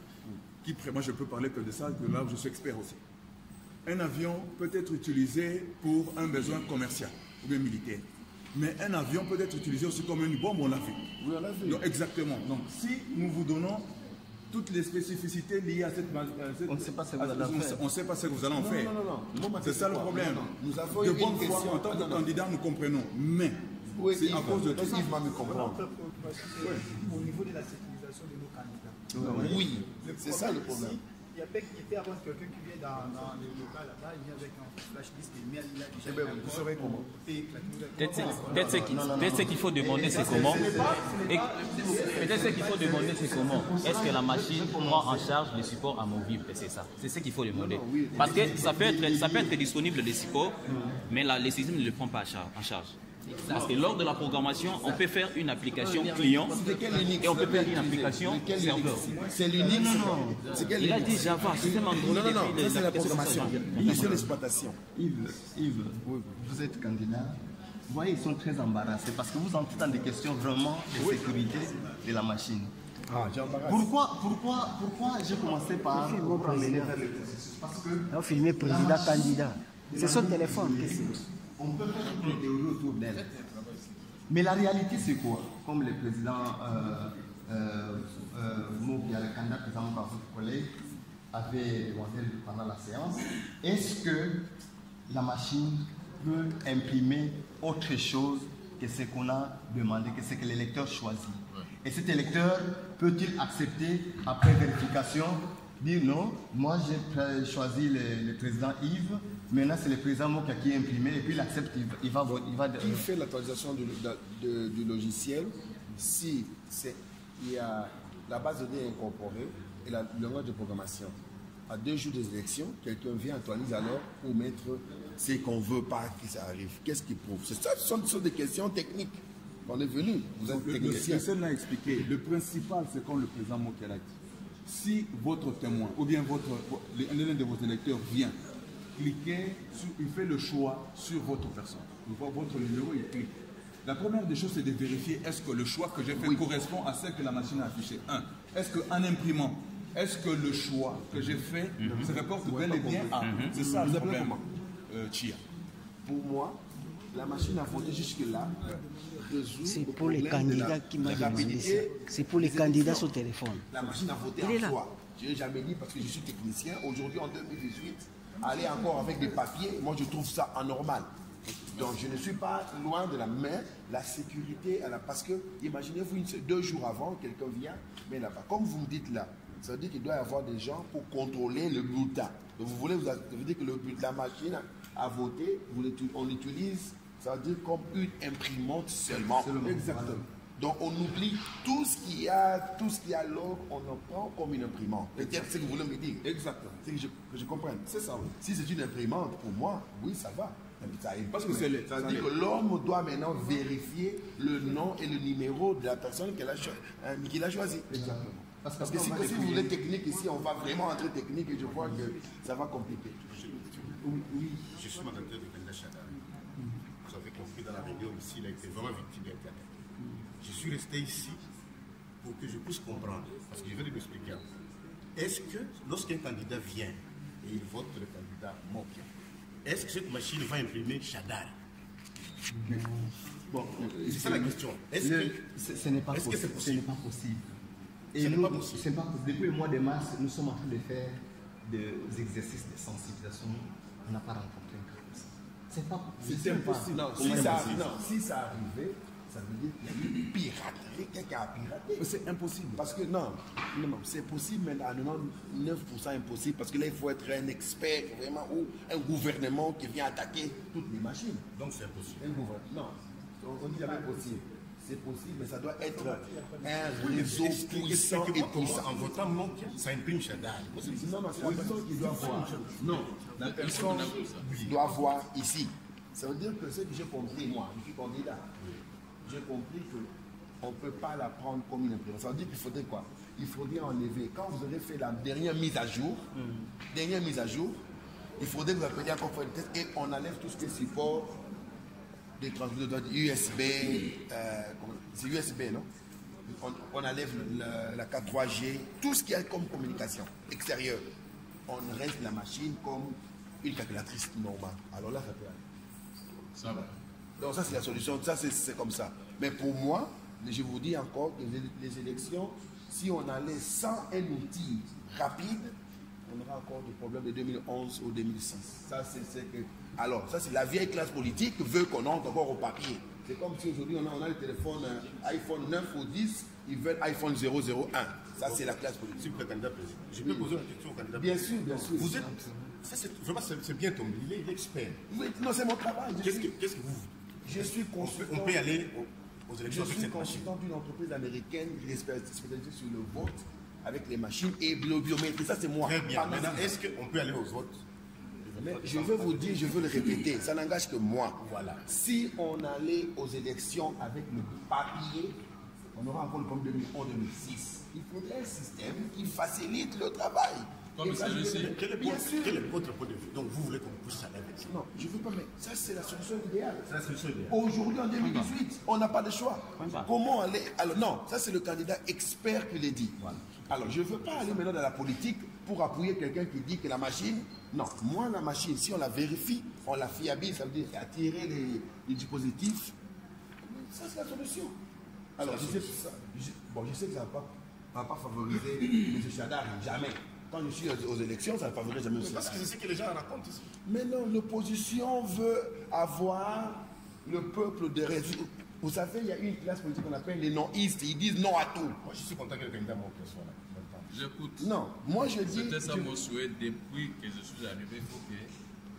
P: Moi je peux parler que de ça, que là je suis expert aussi. Un avion peut être utilisé pour un besoin commercial ou bien militaire. Mais un avion peut être utilisé aussi comme une bombe, on l'a vu.
H: Oui, on l'a vu.
P: Donc, exactement. Donc si nous vous donnons toutes les spécificités liées à cette...
N: on ne sait pas ce que vous allez en faire.
P: On ne sait pas ce que vous allez en faire.
H: Non.
P: C'est ça le problème.
H: Nous avons
P: de bonne foi, en tant que candidat, nous comprenons. Mais c'est à cause de tout ça.
H: Yves m'a me comprendre.
A: Au niveau de la sécurisation de nos candidats.
H: Oui, c'est ça le problème.
A: Il y a était avant quelqu'un qui vient dans le local là-bas, il vient avec un flash disk et il a déjà
H: vous saurez comment.
Q: Peut-être ce qu'il faut demander, c'est comment. Peut-être ce qu'il faut demander, c'est comment. Est-ce que la machine prend en charge les supports amovibles? C'est ça. C'est ce qu'il faut demander. Parce que ça peut être disponible les supports, mais le système ne le prend pas en charge. Parce que lors de la programmation, on peut faire une application client et on peut faire une application serveur.
H: C'est l'unique.
Q: Il a dit Java, système Android.
H: Non, c'est la programmation. C'est l'exploitation.
N: Yves, vous êtes candidat. Vous voyez, ils sont très embarrassés parce que vous entrez dans des questions vraiment de sécurité de la machine. Pourquoi j'ai commencé par amener vers le processus? Parce que
E: on filmait président candidat. C'est son téléphone.
N: On peut faire une théorie autour d'elle. Mais la réalité, c'est quoi? Comme le président Moukia, le candidat président par votre collègue, avait demandé pendant la séance, est-ce que la machine peut imprimer autre chose que ce qu'on a demandé, que ce que l'électeur choisit? Et cet électeur peut-il accepter, après vérification, dire non, moi j'ai choisi le président Yves, maintenant c'est le président Mokia qui est imprimé, et puis il accepte, il va...
H: Qui fait l'actualisation du logiciel si il y a la base de données incorporée et le langage de programmation? À 2 jours des élections, quelqu'un vient actualiser alors pour mettre ce qu'on ne veut pas que ça arrive. Qu'est-ce qui prouve? Ce sont des questions techniques. On est venu, vous êtes technicien.
P: Le seul l'a expliqué. Le principal, c'est comme le président Mokia l'a dit. Si votre témoin ou bien l'un de vos électeurs vient cliquer, il fait le choix sur votre personne. Votre numéro, il clique. La première des choses, c'est de vérifier est-ce que le choix que j'ai fait correspond à ce que la machine a affiché. Est-ce qu'en imprimant, est-ce que le choix que j'ai fait se rapporte bel et bien à... C'est ça le problème, Chia.
H: Pour moi, la machine a voté jusque-là.
E: C'est pour les candidats qui m'ont demandé ça. C'est pour les candidats sur téléphone.
H: La machine a voté en soi. Je n'ai jamais dit parce que je suis technicien. Aujourd'hui, en 2018, aller encore avec des papiers, moi je trouve ça anormal. Donc je ne suis pas loin de la main. La sécurité, parce que imaginez-vous 2 jours avant, quelqu'un vient, mais là-bas, comme vous me dites là, ça veut dire qu'il doit y avoir des gens pour contrôler le bulletin. Donc vous voulez, ça veut dire que la machine a voté, on l'utilise, ça veut dire comme une imprimante seulement.
P: Exactement.
H: Donc on oublie tout ce qu'il y a l'ordre, on en prend comme une imprimante. Peut-être ce que vous voulez me dire.
P: Exactement.
H: C'est que je comprenne. C'est ça, oui. Si c'est une imprimante, pour moi, oui, ça va.
P: Parce que ça veut
H: dire que l'homme doit maintenant vérifier le nom et le numéro de la personne qu'il a choisi.
P: Exactement.
H: Parce que si vous voulez technique ici, on va vraiment entrer technique et je vois que ça va compliquer.
R: Oui, je suis mandataire de candidat Chadar. Vous avez compris dans la réunion ici, il a été vraiment victime d'un attaque. Je suis resté ici pour que je puisse comprendre, parce que je vais m'expliquer. Est-ce que lorsqu'un candidat vient et il vote le candidat Mokia, est-ce que cette machine va imprimer Chadar?
N: Bon,
R: c'est ça la question.
N: Ce n'est pas possible. Et nous, depuis le mois de mars, nous sommes en train de faire des exercices de sensibilisation. On n'a pas rencontré un cas comme ça. C'est pas possible.
H: C'est impossible. Si ça arrivait, ça veut dire qu'il y a une piraterie, quelqu'un a piraté.
P: C'est impossible.
H: Parce que non, c'est possible, mais à 99% impossible. Parce que là, il faut être un expert, vraiment, ou un gouvernement qui vient attaquer toutes les machines.
R: Donc c'est impossible.
H: Non, on dit jamais possible. C'est possible, mais ça doit être un réseau puissant et puissant.
R: En votant Mokia, ça imprime Chadar.
H: Non, c'est la personne qui doit voir. Non, la personne doit voir ici. Ça veut dire que ce que j'ai compris, moi, je suis candidat, j'ai compris qu'on ne peut pas la prendre comme une imprimante. Ça veut dire qu'il faudrait quoi? il faudrait enlever. Quand vous aurez fait la dernière mise à jour, il faudrait que vous appeliez encore faire une test et on enlève tout ce qui est support des transducteurs USB, c'est USB, non? On enlève la 4G, tout ce qu'il y a comme communication extérieure. On reste la machine comme une calculatrice normale. Alors là, ça peut aller.
J: Ça va.
H: Donc ça, c'est la solution. Ça, c'est comme ça. Mais pour moi, je vous dis encore que les élections, si on allait sans un outil rapide, on aura encore des problèmes de 2011 ou 2006. Ça, c'est que... Alors, ça, c'est la vieille classe politique qui veut qu'on entre encore au papier. C'est comme si aujourd'hui, on a le téléphone iPhone 9 ou 10, ils veulent iPhone 001. Ça, c'est la classe politique.
R: Si vous êtes candidat président, je peux poser une question au candidat
H: président. Bien sûr.
R: Vous êtes... C'est bien tombé, il est expert.
H: Oui, non, c'est mon travail.
R: Qu'est-ce que vous...
H: Je suis consultant...
R: On peut y aller aux élections avec
H: cette machine. Je suis consultant d'une entreprise américaine spécialisée sur le vote avec les machines et le biométrie. Ça, c'est moi.
R: Très bien. Maintenant, est-ce qu'on peut aller aux votes?
H: Mais je veux vous dire, je veux le répéter, ça n'engage que moi. Voilà. Si on allait aux élections avec le papier, on aura encore le problème 2011-2006. Il faudrait un système qui facilite le travail.
R: Quel est votre point de vue? Donc vous voulez qu'on pousse à l'élection?
H: Non, je ne veux pas, mais ça c'est la solution idéale. Aujourd'hui, en 2018, on n'a pas de choix. Comment aller? Alors non, ça c'est le candidat expert qui l'a dit. Voilà. Alors je ne veux pas aller maintenant dans la politique pour appuyer quelqu'un qui dit que la machine... Non, moi la machine, si on la vérifie, on la fiabilise, ça veut dire attirer les dispositifs. Ça c'est la solution. Alors je sais que ça ne va pas favoriser M. Chadar, jamais. Quand je suis aux élections, ça ne favorise jamais aussi.
R: Parce que c'est ce que les gens racontent ici.
H: Mais non, l'opposition veut avoir le peuple de résoudre. Vous savez, il y a une classe politique qu'on appelle les non-istes. Ils disent non à tout.
R: Moi, je suis content que le candidat soit là.
J: J'écoute.
H: Non, moi je dis...
J: C'était ça mon souhait depuis que je suis arrivé. Il faut que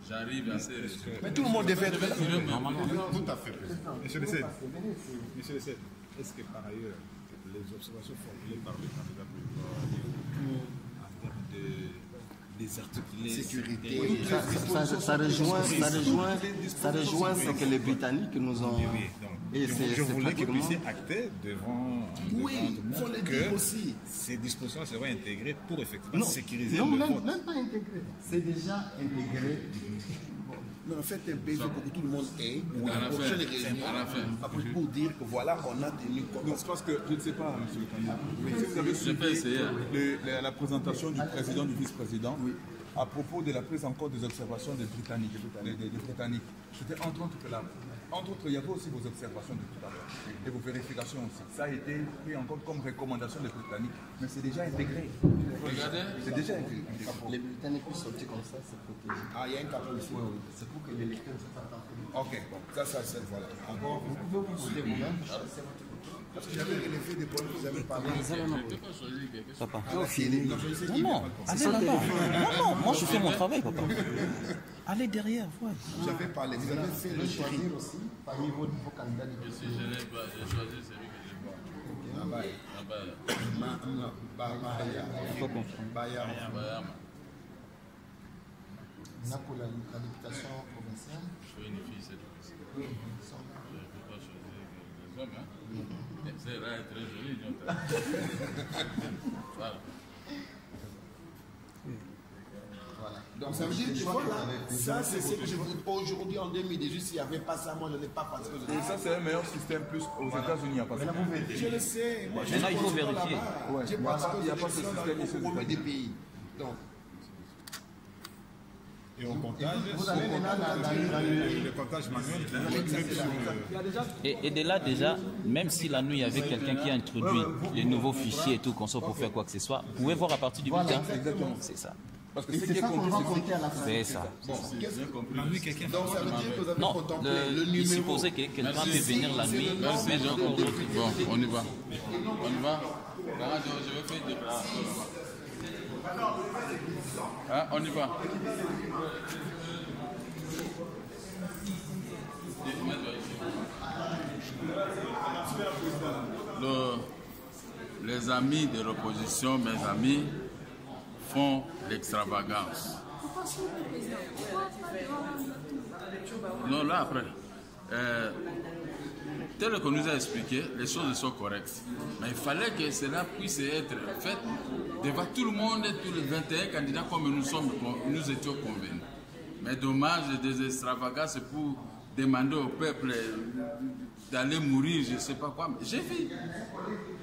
J: j'arrive à ces résultats.
H: Mais tout le monde devait être là.
R: Tout à fait.
P: Monsieur le Cède, est-ce que par ailleurs, les observations formulées par le candidat président en termes de désarticuler
C: sécurité, ça rejoint ce que les Britanniques nous ont...
P: Et je voulais que vous puissiez acter devant que ces dispositions seraient intégrées pour effectivement sécuriser le vote.
C: Même pas intégrées, c'est déjà intégré.
H: Non, en fait, un pays pour que tout le monde ait la prochaine réunion pour dire que voilà, on a tenu compte.
P: Donc, je pense que, je ne sais pas, monsieur le candidat, si vous avez suivi la présentation du président, du vice-président, à propos de la prise en compte des observations des Britanniques. C'était entre autres, il y avait aussi vos observations de tout à l'heure et vos vérifications aussi. Ça a été pris en compte comme recommandation des Britanniques, mais c'est déjà intégré.
J: Regardez.
P: C'est déjà intégré.
C: Les Britanniques puissent sortir comme ça, c'est protégé.
H: Ah, il y a un capot ici.
C: Oui. C'est pour que les lecteurs ne soient pas attendus.
H: Ok, bon, ça, voilà. Encore,
C: vous pouvez vous voter vous-même.
H: Parce que j'avais relevé des points que vous avez parlé.
Q: Papa. Non, allez là-bas. Non, moi je fais mon travail, papa. Allez derrière, voilà.
H: J'avais parlé, vous avez fait le choix
C: aussi par niveau de vos candidats.
J: Si je n'ai pas, j'ai choisi celui que je vois.
C: On a pour la députation provinciale.
J: Je fais une fille cette fois-ci. Je ne peux pas choisir les hommes. Hein? C'est là, très joli. Voilà.
H: Voilà. Donc ça veut dire que voilà, ça c'est ce que je vous dis aujourd'hui en 2018, s'il n'y avait pas ça, moi je n'ai pas pensé.
P: Et ça c'est un meilleur système plus aux États-Unis.
H: Je le sais. Moi,
Q: maintenant il faut vérifier.
H: Je pense qu'il n'y a pas ce système ici au des pays. Donc.
P: Et on comptage.
C: Vous avez
P: le comptage manuel.
Q: Et de là déjà, même si la nuit il y avait quelqu'un qui a introduit les nouveaux fichiers et tout, qu'on soit pour faire quoi que ce soit, vous pouvez voir à partir du bulletin. C'est ça.
P: Parce que c'est ça qu'on va compter à la fin.
Q: C'est ça.
H: Donc ça veut dire que vous avez contemplé le
Q: numéro. Il supposait que quelqu'un peut venir la nuit.
J: Merci Jean-Claude. Bon, on y va. On y va. Je vais faire des déplacements. Ah, on y va. Les amis de l'opposition, mes amis, font l'extravagance. Non, là après. tel qu'on nous a expliqué, les choses sont correctes. Mais il fallait que cela puisse être fait devant tout le monde, tous les 21 candidats comme nous étions convenus. Mais dommage, des extravagances pour demander au peuple d'aller mourir, je ne sais pas quoi. J'ai vu.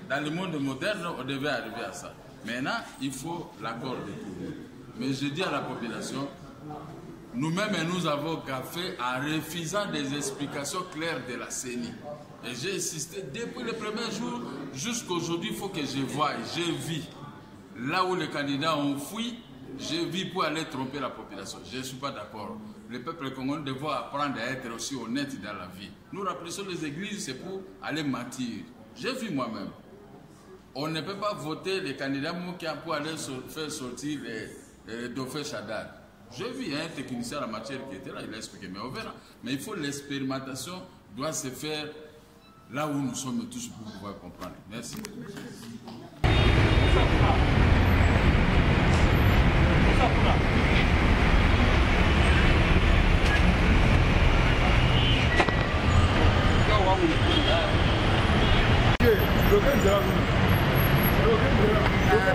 J: Dans le monde moderne, on devait arriver à ça. Maintenant, il faut l'accord de tout le monde. Mais je dis à la population, nous-mêmes, nous avons gaffé en refusant des explications claires de la CENI. Et j'ai insisté depuis le premier jour jusqu'à aujourd'hui, il faut que je voie, je vis. Là où les candidats ont fui, je vis pour aller tromper la population. Je ne suis pas d'accord. Le peuple congolais doit apprendre à être aussi honnête dans la vie. Nous remplissons les églises, c'est pour aller mentir. J'ai vu moi-même. On ne peut pas voter les candidats pour aller faire sortir les dauphins Chadad. J'ai vu un technicien en la matière qui était là, il a expliqué, mais on verra. Mais il faut l'expérimentation doit se faire là où nous sommes tous pour pouvoir comprendre. Merci.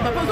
E: Papa,